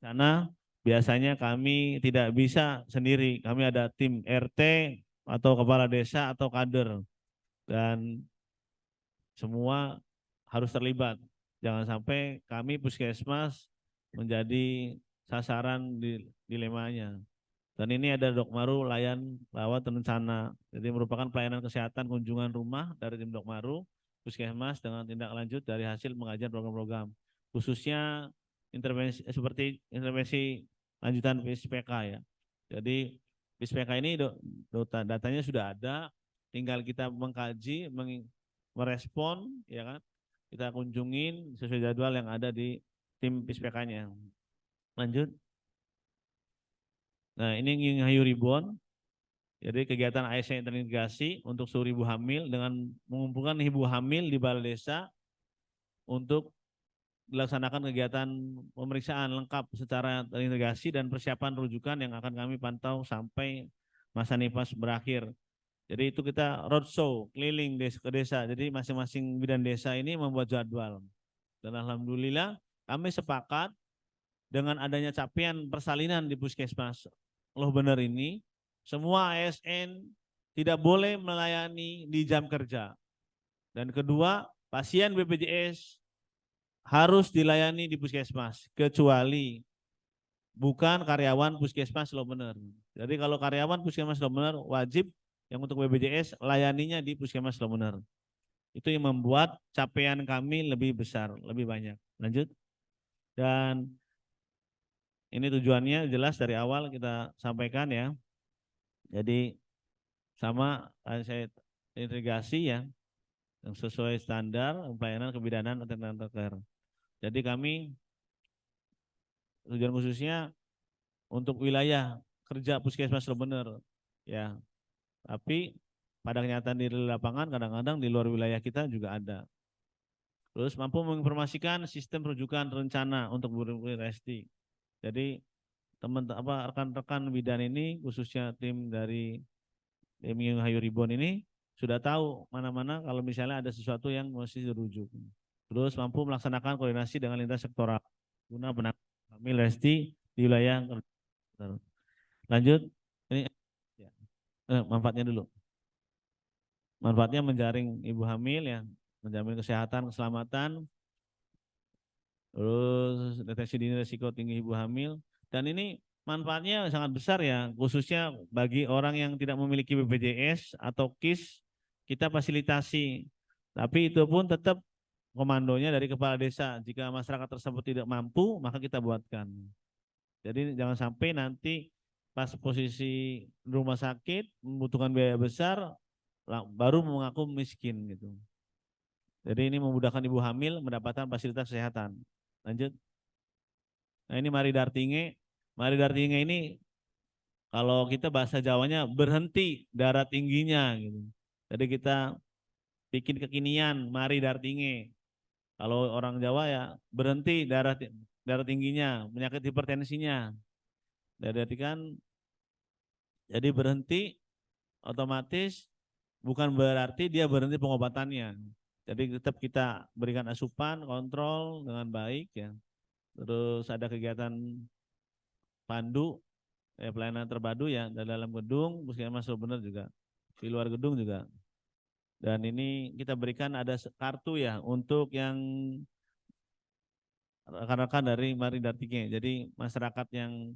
sana biasanya kami tidak bisa sendiri, kami ada tim RT atau kepala desa atau kader, dan semua harus terlibat. Jangan sampai kami Puskesmas menjadi sasaran dilemanya. Dan ini ada Dok Maru layan rawat terencana. Jadi merupakan pelayanan kesehatan kunjungan rumah dari tim Dok Maru Puskesmas dengan tindak lanjut dari hasil pengajian program-program. Khususnya intervensi seperti intervensi lanjutan PISPK ya. Jadi PISPK ini datanya sudah ada, tinggal kita mengkaji, merespon ya kan. Kita kunjungin sesuai jadwal yang ada di tim PISPK-nya. Lanjut. Nah ini Nyung Hayu Ribon, jadi kegiatan ASN terintegrasi untuk seluruh ibu hamil dengan mengumpulkan ibu hamil di balai desa untuk dilaksanakan kegiatan pemeriksaan lengkap secara terintegrasi dan persiapan rujukan yang akan kami pantau sampai masa nifas berakhir. Jadi itu kita roadshow keliling ke desa, jadi masing-masing bidan desa ini membuat jadwal. Dan alhamdulillah kami sepakat dengan adanya capaian persalinan di Puskesmas Loh Bener ini, semua ASN tidak boleh melayani di jam kerja. Dan kedua, pasien BPJS harus dilayani di Puskesmas, kecuali bukan karyawan Puskesmas Loh Bener. Jadi kalau karyawan Puskesmas Loh Bener wajib yang untuk BPJS layaninya di Puskesmas Loh Bener. Itu yang membuat capaian kami lebih besar, lebih banyak. Lanjut. Dan ini tujuannya jelas dari awal kita sampaikan ya. Jadi sama saya integrasi ya, yang sesuai standar pelayanan kebidanan atau care. Jadi kami tujuan khususnya untuk wilayah kerja Puskesmas Loh Bener ya. Tapi pada kenyataan di lapangan kadang-kadang di luar wilayah kita juga ada. Terus mampu menginformasikan sistem rujukan rencana untuk Bu Resti. Jadi rekan-rekan bidan ini khususnya tim dari Nyung Hayu Ribon ini sudah tahu mana-mana kalau misalnya ada sesuatu yang mesti dirujuk. Terus mampu melaksanakan koordinasi dengan lintas sektoral guna penanganan hamil resti di wilayah. Lanjut, ini ya, manfaatnya dulu. Manfaatnya menjaring ibu hamil ya, menjamin kesehatan, keselamatan, terus deteksi dini risiko tinggi ibu hamil, dan ini manfaatnya sangat besar ya, khususnya bagi orang yang tidak memiliki BPJS atau KIS, kita fasilitasi. Tapi itu pun tetap komandonya dari kepala desa. Jika masyarakat tersebut tidak mampu, maka kita buatkan. Jadi jangan sampai nanti pas posisi rumah sakit membutuhkan biaya besar, baru mengaku miskin gitu. Jadi ini memudahkan ibu hamil mendapatkan fasilitas kesehatan. Lanjut. Nah ini Mari Dartinge. Mari Dartinge ini kalau kita bahasa Jawanya berhenti darah tingginya gitu. Jadi kita bikin kekinian Mari Dartinge. Kalau orang Jawa ya berhenti darah tingginya, penyakit hipertensinya. Jadi kan jadi berhenti otomatis bukan berarti dia berhenti pengobatannya. Jadi tetap kita berikan asupan, kontrol dengan baik ya. Terus ada kegiatan pandu, pelayanan terpadu ya dari dalam gedung, puskesmas benar juga di luar gedung juga. Dan ini kita berikan ada kartu ya untuk yang rekan-rekan dari Mari Dartinge. Jadi masyarakat yang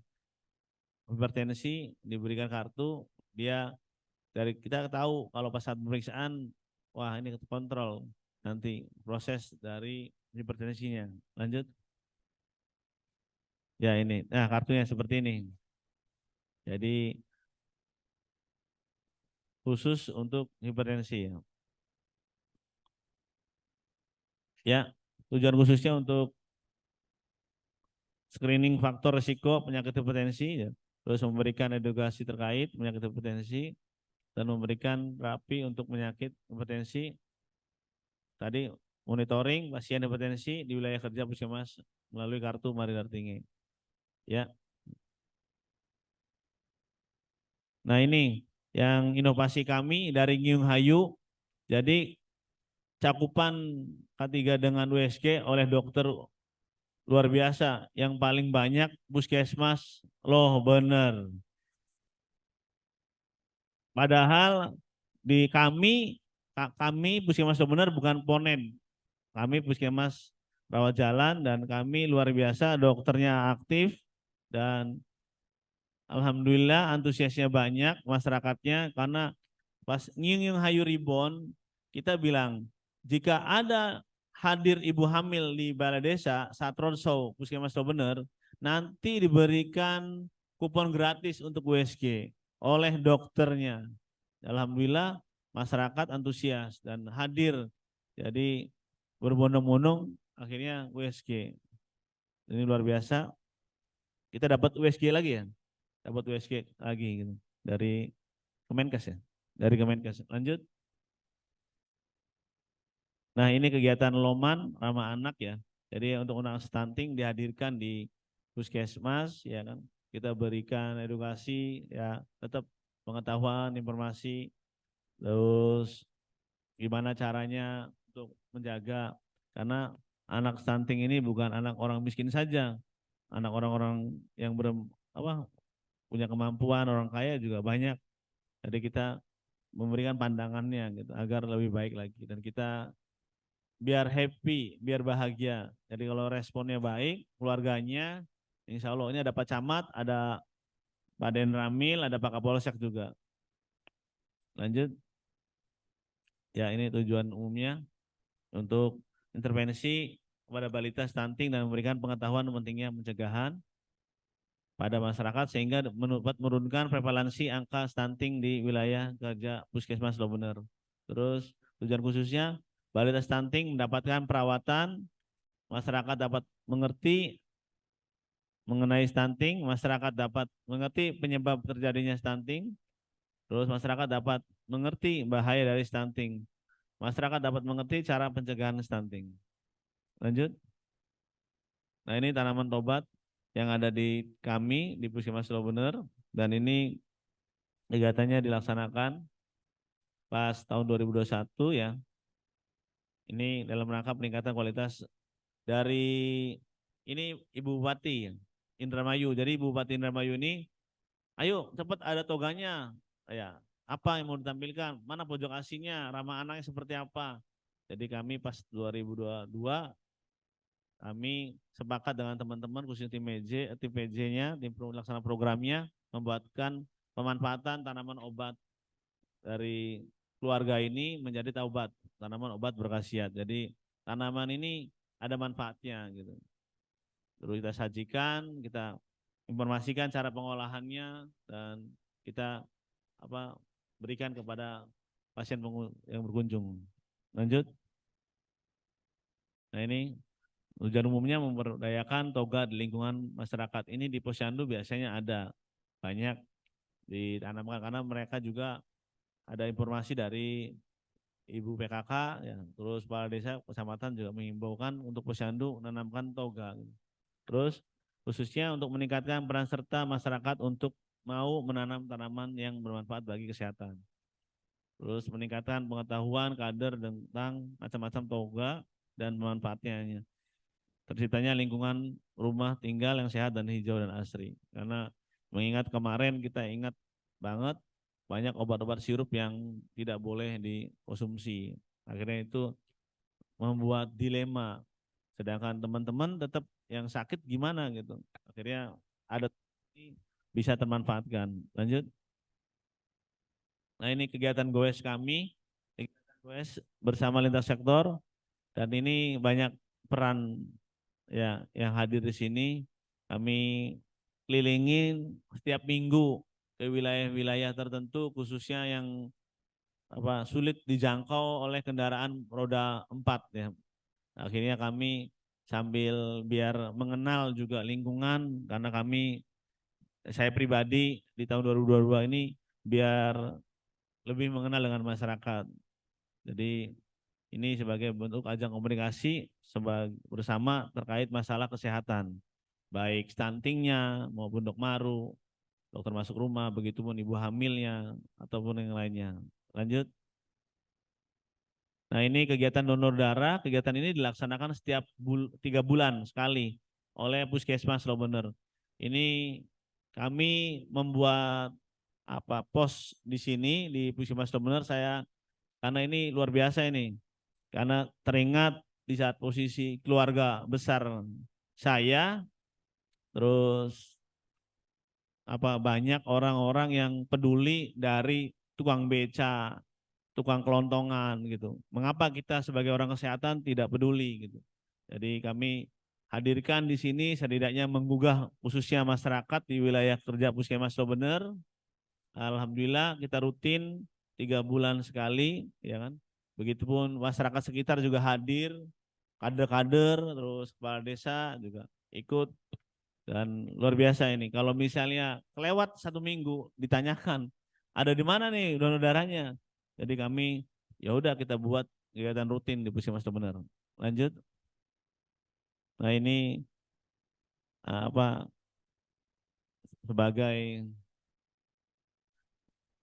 hipertensi diberikan kartu, dia dari kita tahu kalau pas saat pemeriksaan, wah ini kontrol nanti proses dari hipertensinya. Lanjut. Ya ini, nah kartunya seperti ini. Jadi khusus untuk hipertensi ya. Ya, tujuan khususnya untuk screening faktor risiko penyakit hipertensi ya. Terus memberikan edukasi terkait penyakit hipertensi dan memberikan terapi untuk penyakit hipertensi. Tadi monitoring pasien hipertensi di wilayah kerja puskesmas melalui kartu Mari Dartinge. Ya. Nah ini yang inovasi kami dari Ngiung Hayu. Jadi cakupan K3 dengan USG oleh dokter luar biasa. Yang paling banyak puskesmas loh bener. Padahal di kami puskesmas loh bener bukan ponen. Kami puskesmas rawat jalan dan kami luar biasa dokternya aktif dan alhamdulillah antusiasnya banyak masyarakatnya karena pas Ngiung Hayu Ribon kita bilang jika ada hadir ibu hamil di balai desa saat roadshow puskesmas bener nanti diberikan kupon gratis untuk USG oleh dokternya. Alhamdulillah masyarakat antusias dan hadir jadi berbondong-bondong akhirnya USG. Ini luar biasa. Kita dapat USG lagi ya. Dapat USG lagi gitu dari Kemenkes ya. Dari Kemenkes. Lanjut. Nah, ini kegiatan Loman ramah anak ya. Jadi untuk anak stunting dihadirkan di puskesmas ya kan. Kita berikan edukasi ya, tetap pengetahuan, informasi. Terus gimana caranya untuk menjaga karena anak stunting ini bukan anak orang miskin saja. Anak orang-orang yang punya kemampuan, orang kaya juga banyak. Jadi kita memberikan pandangannya gitu agar lebih baik lagi dan kita biar happy, biar bahagia. Jadi kalau responnya baik, keluarganya insya Allahnya ada Pak Camat, ada Pak Denramil, ada Pak Kapolsek juga. Lanjut. Ya ini tujuan umumnya untuk intervensi kepada balita stunting dan memberikan pengetahuan pentingnya pencegahan pada masyarakat sehingga dapat menurunkan prevalensi angka stunting di wilayah kerja puskesmas Loh Bener. Terus tujuan khususnya balita stunting mendapatkan perawatan, masyarakat dapat mengerti mengenai stunting, masyarakat dapat mengerti penyebab terjadinya stunting, terus masyarakat dapat mengerti bahaya dari stunting, masyarakat dapat mengerti cara pencegahan stunting. Lanjut. Nah ini tanaman tobat yang ada di kami di Puskesmas Loh Bener dan ini kegiatannya dilaksanakan pas tahun 2021 ya. Ini dalam rangka peningkatan kualitas dari ini Ibu Bupati Indramayu. Jadi Ibu Bupati Indramayu ini, ayo cepat ada toganya. Ya, apa yang mau ditampilkan? Mana pojok asinya? Ramah anaknya seperti apa? Jadi kami pas 2022 kami sepakat dengan teman-teman khususnya tim PJ-nya, tim pelaksana programnya membuatkan pemanfaatan tanaman obat dari keluarga ini menjadi tanaman obat berkhasiat. Jadi tanaman ini ada manfaatnya gitu. Terus kita sajikan, kita informasikan cara pengolahannya dan kita berikan kepada pasien yang berkunjung. Lanjut. Nah ini tujuan umumnya memberdayakan toga di lingkungan masyarakat. Ini di Posyandu biasanya ada banyak ditanamkan karena mereka juga ada informasi dari Ibu PKK, ya, terus kepala desa kecamatan juga mengimbaukan untuk Posyandu menanamkan toga. Terus khususnya untuk meningkatkan peran serta masyarakat untuk mau menanam tanaman yang bermanfaat bagi kesehatan. Terus meningkatkan pengetahuan kader tentang macam-macam toga dan manfaatnya. Terciptanya lingkungan rumah tinggal yang sehat dan hijau dan asri. Karena mengingat kemarin kita ingat banget banyak obat-obat sirup yang tidak boleh dikonsumsi. Akhirnya itu membuat dilema. Sedangkan teman-teman tetap yang sakit gimana gitu. Akhirnya ada bisa termanfaatkan. Lanjut. Nah ini kegiatan goes kami. Kegiatan goes bersama lintas sektor. Dan ini banyak peran ya yang hadir di sini. Kami kelilingin setiap minggu ke wilayah-wilayah tertentu khususnya yang sulit dijangkau oleh kendaraan roda 4 ya. Akhirnya kami sambil biar mengenal juga lingkungan karena saya pribadi di tahun 2022 ini biar lebih mengenal dengan masyarakat. Jadi ini sebagai bentuk ajang komunikasi bersama terkait masalah kesehatan, baik stuntingnya maupun dok maru, dokter masuk rumah, begitupun ibu hamilnya ataupun yang lainnya. Lanjut. Nah ini kegiatan donor darah, kegiatan ini dilaksanakan setiap 3 bulan sekali oleh Puskesmas Lobener. Ini kami membuat pos di sini di Puskesmas Lobener karena ini luar biasa ini. Karena teringat di saat posisi keluarga besar saya, terus banyak orang-orang yang peduli dari tukang beca, tukang kelontongan gitu. Mengapa kita sebagai orang kesehatan tidak peduli gitu. Jadi kami hadirkan di sini setidaknya menggugah khususnya masyarakat di wilayah kerja Puskesmas Lobener. Alhamdulillah kita rutin 3 bulan sekali, ya kan. Begitupun masyarakat sekitar juga hadir, kader-kader, terus kepala desa juga ikut. Dan luar biasa ini. Kalau misalnya kelewat 1 minggu ditanyakan ada di mana nih donor darahnya. Jadi kami ya udah kita buat kegiatan rutin di Puskesmas Lobener. Lanjut. Nah ini sebagai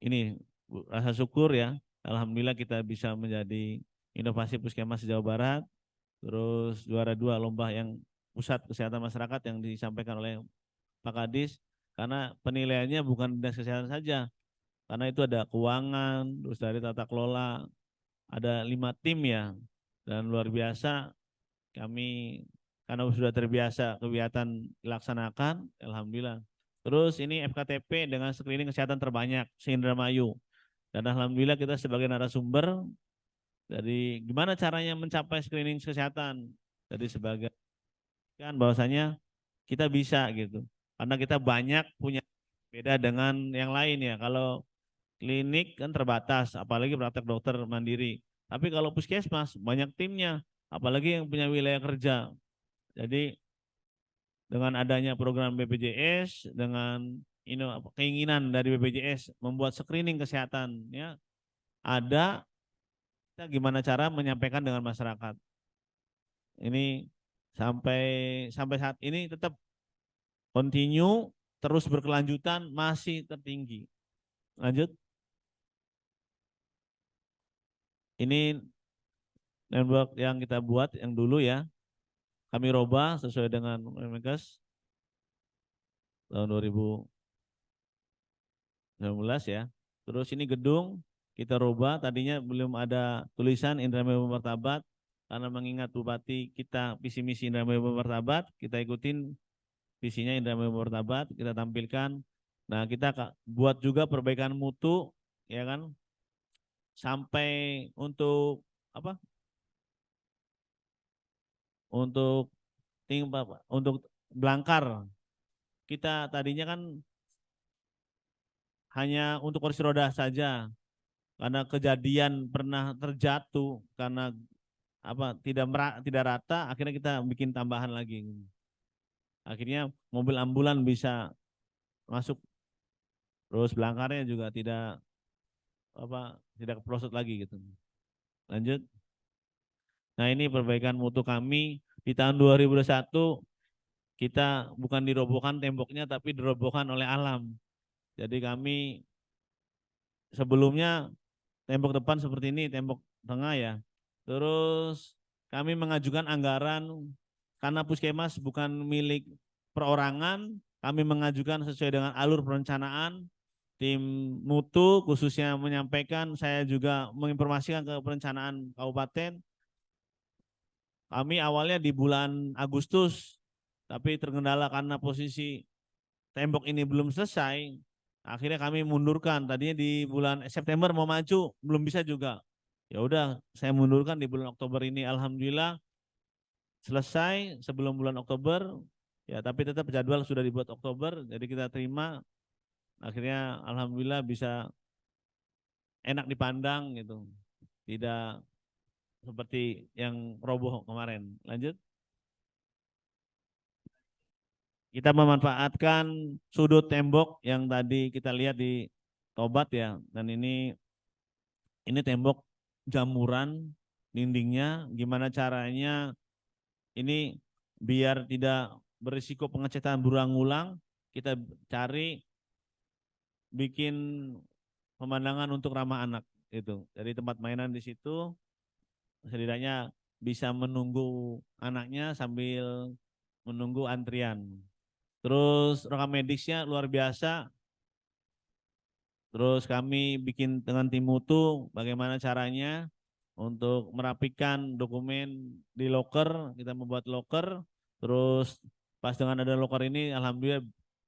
ini rasa syukur ya. Alhamdulillah kita bisa menjadi inovasi Puskesmas Jawa Barat. Terus juara 2 lomba yang pusat kesehatan masyarakat yang disampaikan oleh Pak Kadis. Karena penilaiannya bukan dinas kesehatan saja. Karena itu ada keuangan, terus dari tata kelola, ada 5 tim ya. Dan luar biasa kami karena sudah terbiasa kegiatan dilaksanakan, alhamdulillah. Terus ini FKTP dengan screening kesehatan terbanyak se-Indramayu. Dan alhamdulillah kita sebagai narasumber dari gimana caranya mencapai screening kesehatan. Jadi sebagai kan bahwasanya kita bisa gitu. Karena kita banyak punya beda dengan yang lain ya. Kalau klinik kan terbatas, apalagi praktek dokter mandiri. Tapi kalau puskesmas banyak timnya, apalagi yang punya wilayah kerja. Jadi dengan adanya program BPJS, dengan keinginan dari BPJS membuat screening kesehatan, ya ada kita gimana cara menyampaikan dengan masyarakat. Ini sampai saat ini tetap continue, terus berkelanjutan, masih tertinggi. Lanjut. ini network yang kita buat yang dulu ya. Kami robah sesuai dengan Menkes tahun 2019 ya. Terus ini gedung kita robah, tadinya belum ada tulisan Indramayu Martabat, karena mengingat Bupati kita visi misi Indramayu Martabat, kita ikutin visinya Indramayu Martabat, kita tampilkan. Nah, kita buat juga perbaikan mutu ya kan, sampai untuk apa? Untuk untuk belangkar. Kita tadinya kan hanya untuk kursi roda saja, karena kejadian pernah terjatuh karena apa tidak rata, akhirnya kita bikin tambahan lagi. Akhirnya mobil ambulan bisa masuk, terus belangkarnya juga tidak keprosot lagi gitu. Lanjut. Nah, ini perbaikan mutu kami di tahun 2021. Kita bukan dirobohkan temboknya, tapi dirobohkan oleh alam. Jadi kami sebelumnya tembok depan seperti ini, tembok tengah ya. Terus kami mengajukan anggaran karena puskesmas bukan milik perorangan, kami mengajukan sesuai dengan alur perencanaan. Tim mutu khususnya menyampaikan, saya juga menginformasikan ke perencanaan kabupaten. Kami awalnya di bulan Agustus, tapi terkendala karena posisi tembok ini belum selesai, akhirnya kami mundurkan. Tadinya di bulan September mau maju, belum bisa juga. Ya udah, saya mundurkan di bulan Oktober ini. Alhamdulillah selesai sebelum bulan Oktober. Ya, tapi tetap jadwal sudah dibuat Oktober, jadi kita terima. Akhirnya alhamdulillah bisa enak dipandang gitu. Tidak seperti yang roboh kemarin. Lanjut. Kita memanfaatkan sudut tembok yang tadi kita lihat di Tobat ya, dan ini tembok jamuran dindingnya. Gimana caranya ini biar tidak berisiko pengecatan berulang-ulang, kita cari bikin pemandangan untuk ramah anak itu. Jadi tempat mainan di situ, setidaknya bisa menunggu anaknya sambil menunggu antrian. Terus rekam medisnya luar biasa. Terus kami bikin dengan tim mutu bagaimana caranya untuk merapikan dokumen di loker. Kita membuat loker. Terus pas dengan ada loker ini alhamdulillah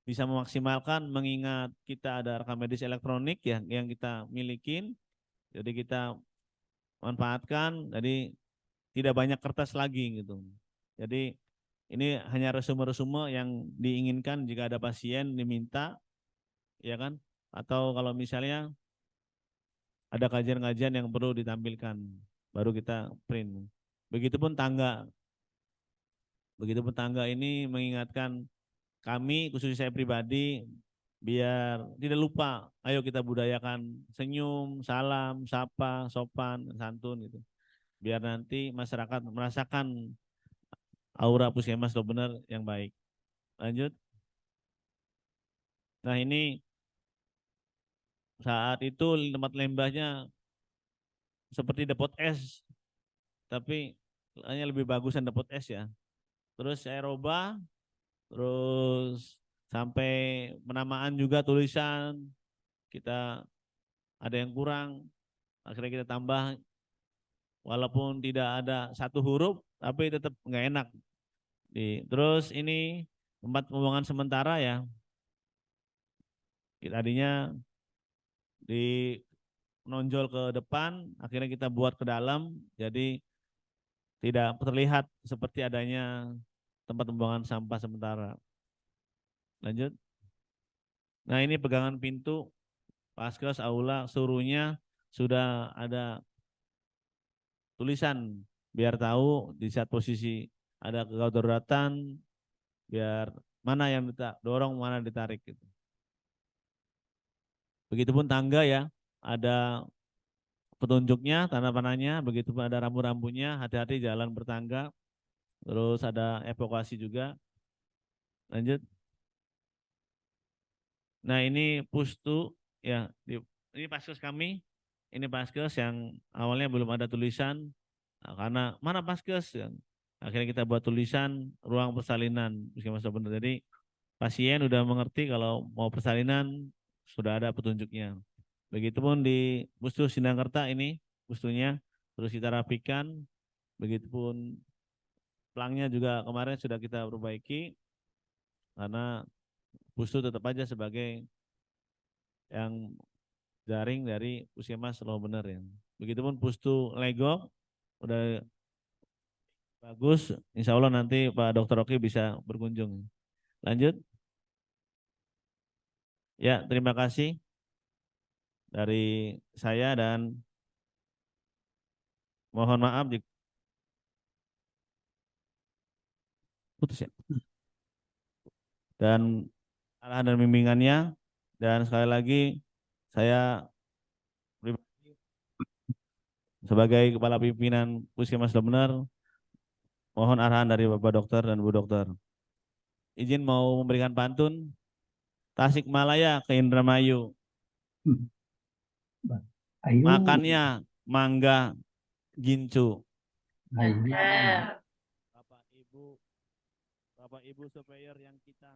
bisa memaksimalkan, mengingat kita ada rekam medis elektronik ya yang kita milikin. Jadi kita manfaatkan, jadi tidak banyak kertas lagi gitu. Jadi ini hanya resume-resume yang diinginkan jika ada pasien diminta, ya kan? Atau kalau misalnya ada kajian-kajian yang perlu ditampilkan, baru kita print. Begitupun tangga. Begitupun tangga ini mengingatkan kami, khususnya saya pribadi, biar tidak lupa. Ayo kita budayakan senyum, salam, sapa, sopan, santun gitu. Biar nanti masyarakat merasakan aura puskesmas benar yang baik. Lanjut. Nah, ini saat itu tempat limbahnya seperti depot es, tapi hanya lebih bagusan depot es ya. Terus saya robah, terus sampai penamaan juga tulisan kita ada yang kurang, akhirnya kita tambah, walaupun tidak ada satu huruf, tapi tetap nggak enak. Terus ini tempat pembuangan sementara ya. Tadinya di menonjol ke depan, akhirnya kita buat ke dalam, jadi tidak terlihat seperti adanya tempat pembuangan sampah sementara. Lanjut. Nah, ini pegangan pintu Paskes aula, seluruhnya sudah ada tulisan biar tahu di saat posisi ada kegawat daruratan, biar mana yang dorong, mana ditarik gitu. Begitupun tangga ya, ada petunjuknya, tanda panahnya, begitupun ada rambu-rambunya, hati-hati jalan bertangga. Terus ada evakuasi juga. Lanjut. Nah, ini pustu ya, ini Paskes kami ini Paskes yang awalnya belum ada tulisan, karena mana Paskes kan. Akhirnya kita buat tulisan ruang persalinan Puskesmas Bener. Jadi pasien udah mengerti kalau mau persalinan sudah ada petunjuknya. Begitupun di Pustu Sindangkerta ini pustunya terus kita rapikan. Begitupun pelangnya juga kemarin sudah kita perbaiki karena Pustu tetap aja sebagai yang jaring dari Puskesmas Loh Bener ya. Begitupun Pustu Lego udah bagus, insya Allah nanti Pak Dr. Oki bisa berkunjung. Lanjut. Ya, terima kasih dari saya dan mohon maaf jika putus ya. Dan arahan dan bimbingannya, dan sekali lagi saya pribadi sebagai kepala pimpinan Puskesmas Loh Bener mohon arahan dari Bapak Dokter dan Bu Dokter. Izin mau memberikan pantun Tasikmalaya ke Indramayu. Ayo. Makannya mangga gincu. Ayo. Bapak Ibu superior yang kita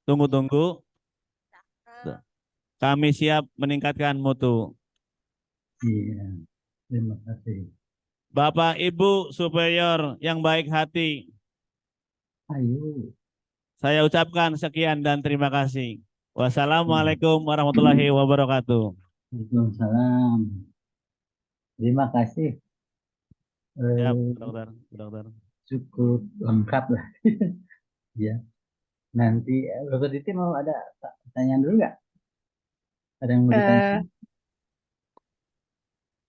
tunggu-tunggu. Kami siap meningkatkan mutu. Iya. Terima kasih. Bapak Ibu superior yang baik hati. Ayo. Saya ucapkan sekian dan terima kasih. Wassalamualaikum warahmatullahi wabarakatuh. Waalaikumsalam. Terima kasih. Ya, Eh, dokter, dokter. cukup lengkap lah. Ya. Nanti Dokter Diti mau ada pertanyaan dulu nggak? Ada yang mau ditanya?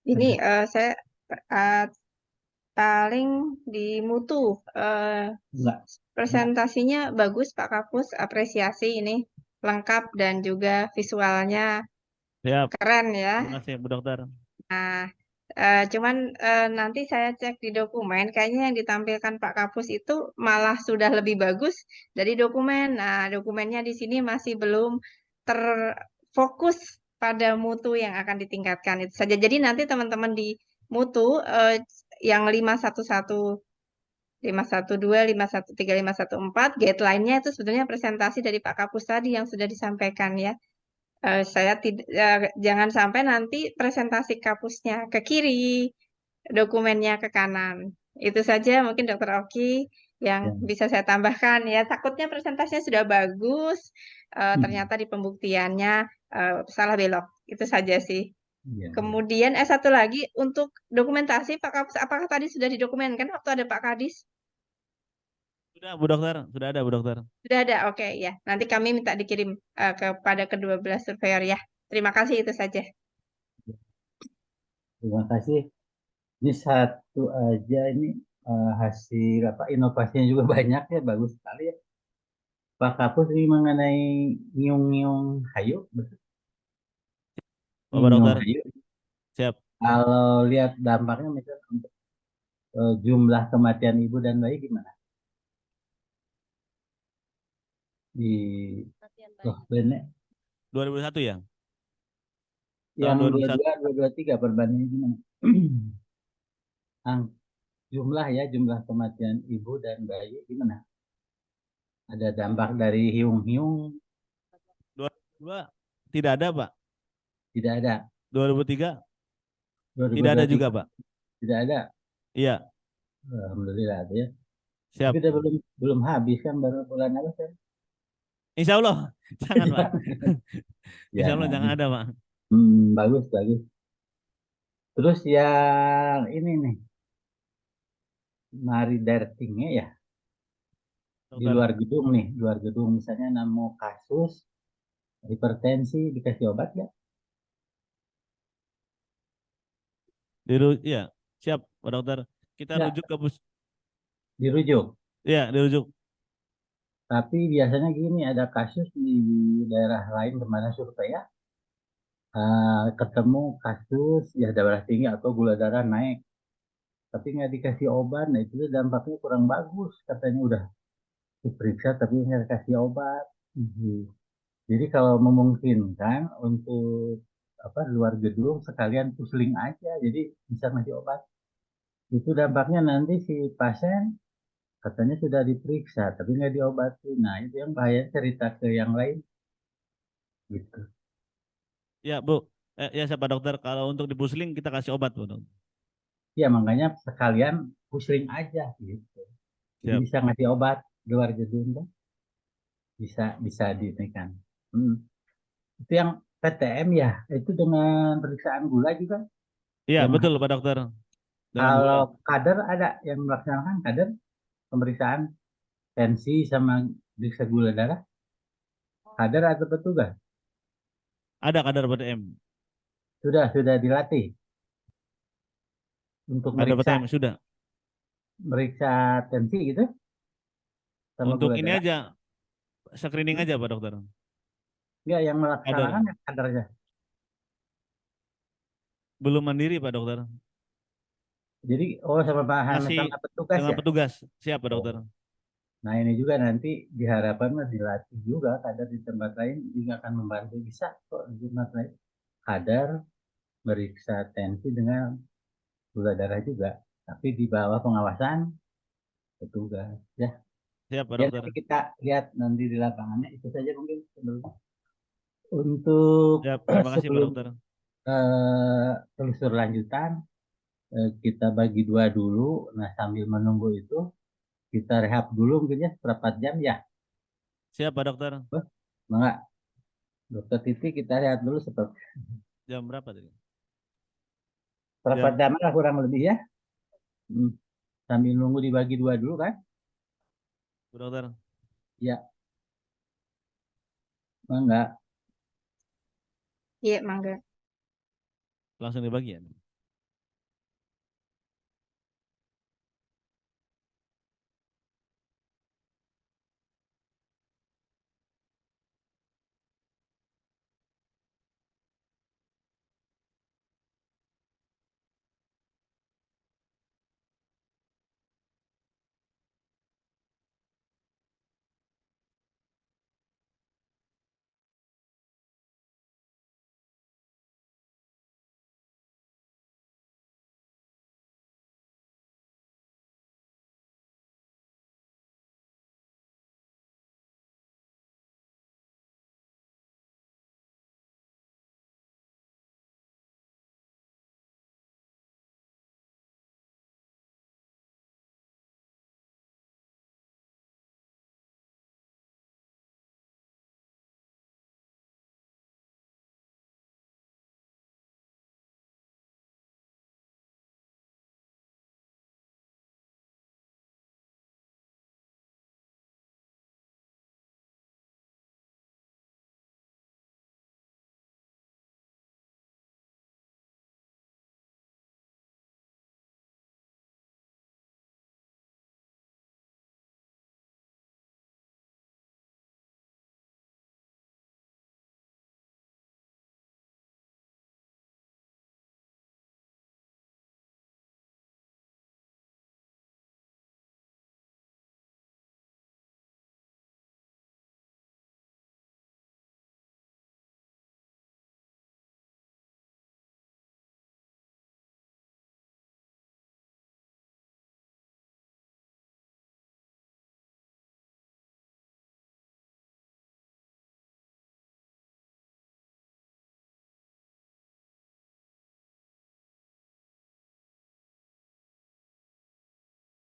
Ini saya paling di mutu Enggak. presentasinya bagus Pak Kapus, apresiasi ini lengkap dan juga visualnya Siap. keren ya. Terima kasih Bu Dokter. Nah, cuman nanti saya cek di dokumen, kayaknya yang ditampilkan Pak Kapus itu malah sudah lebih bagus dari dokumen. Nah, dokumennya di sini masih belum terfokus pada mutu yang akan ditingkatkan itu saja. Jadi nanti teman-teman di mutu yang 511, 512, 513, 514, guideline-nya itu sebenarnya presentasi dari Pak Kapus tadi yang sudah disampaikan ya. Saya tidak jangan sampai nanti presentasi kapusnya ke kiri, dokumennya ke kanan. Itu saja mungkin Dokter Oki yang Ya. bisa saya tambahkan ya. Takutnya presentasinya sudah bagus, ternyata di pembuktiannya salah belok. Itu saja sih. Iya. Kemudian satu lagi untuk dokumentasi Pak Kapus, apakah tadi sudah didokumenkan waktu ada Pak Kadis? Sudah Bu Dokter, sudah ada Bu Dokter. Sudah ada, oke ya. Nanti kami minta dikirim kepada ke-12 surveyor ya. Terima kasih itu saja. Terima kasih. Ini satu aja ini hasil apa inovasinya juga banyak ya, bagus sekali ya. Pak Kapus ini mengenai nyiung-nyiung hayu, betul? Bapak Nyiung Dokter, hayu. siap. Kalau lihat dampaknya misalnya untuk jumlah kematian ibu dan bayi gimana? Di Loh Bener 2001 ya? yang Tahun 2001. 22, 223 perbandingannya gimana? Jumlah ya, jumlah kematian ibu dan bayi gimana? Ada dampak dari hiung-hiung? 2002 tidak ada Pak. Tidak ada. 2003 tidak ada 2023 juga Pak. tidak ada. Iya, Alhamdulillah ada ya. siap. Tapi udah belum habis kan, baru bulan apa kan? Insya Allah, jangan Pak. Ya, Insya Allah jangan ada Pak. bagus bagus. Terus yang ini nih, Mari Dartingnya ya, di Dokter. luar gedung nih, luar gedung misalnya nemu kasus hipertensi dikasih obat ya? Ya, siap Pak Dokter. Kita Ya. rujuk ke bus. Dirujuk. Ya, dirujuk. Tapi biasanya gini, ada kasus di daerah lain kemarin survei ya, ketemu kasus ya darah tinggi atau gula darah naik, tapi nggak dikasih obat. Nah itu dampaknya kurang bagus, katanya udah diperiksa tapi nggak dikasih obat. Jadi kalau memungkinkan untuk luar gedung sekalian pusling aja, jadi bisa ngasih obat. Itu dampaknya nanti si pasien katanya sudah diperiksa tapi nggak diobati. Nah itu yang bahaya, cerita ke yang lain gitu. Ya, Bu. Ya siapa dokter, kalau untuk di pusling kita kasih obat, Bu. Dokter. Ya makanya sekalian pusling aja gitu. Jadi Siap. bisa ngasih obat di luar gedung tuh. Bisa dinaikkan. Itu yang PTM ya, itu dengan periksaan gula juga. Iya, Yang betul Pak Dokter. Dengan gula. kalau kader ada yang melaksanakan kader pemeriksaan tensi sama periksa gula darah. Kader atau petugas Ada kadar PTM. sudah dilatih untuk Ada meriksa PTM sudah. meriksa tensi gitu sama Untuk gula ini darah. aja, screening aja Pak Dokter. Enggak, yang melaksanakan Kadar. ya kadernya. Belum mandiri Pak Dokter. Jadi sama bahan Masih sama petugas dengan ya. petugas. Siap Pak Dokter. Oh. Nah ini juga nanti diharapkan dilatih juga kader di tempat lain juga akan membantu, bisa kok di tempat lain. Kader meriksa tensi dengan gula darah juga, tapi di bawah pengawasan petugas ya. Siap Pak Ya Dokter. nanti kita lihat nanti di lapangannya, itu saja mungkin sebelum untuk Siap, terima kasih Pak sebelum Dokter. telusur lanjutan kita bagi dua dulu. Nah sambil menunggu itu kita rehab dulu mungkin ya seperempat jam ya. Siap Pak Dokter. Enggak, Dokter Titi kita lihat dulu Jam berapa tadi? seperempat Jam jam lah kurang lebih ya. Sambil nunggu dibagi dua dulu kan? Pak Dokter. Ya, enggak. Iya, mangga. Langsung dibagi ya.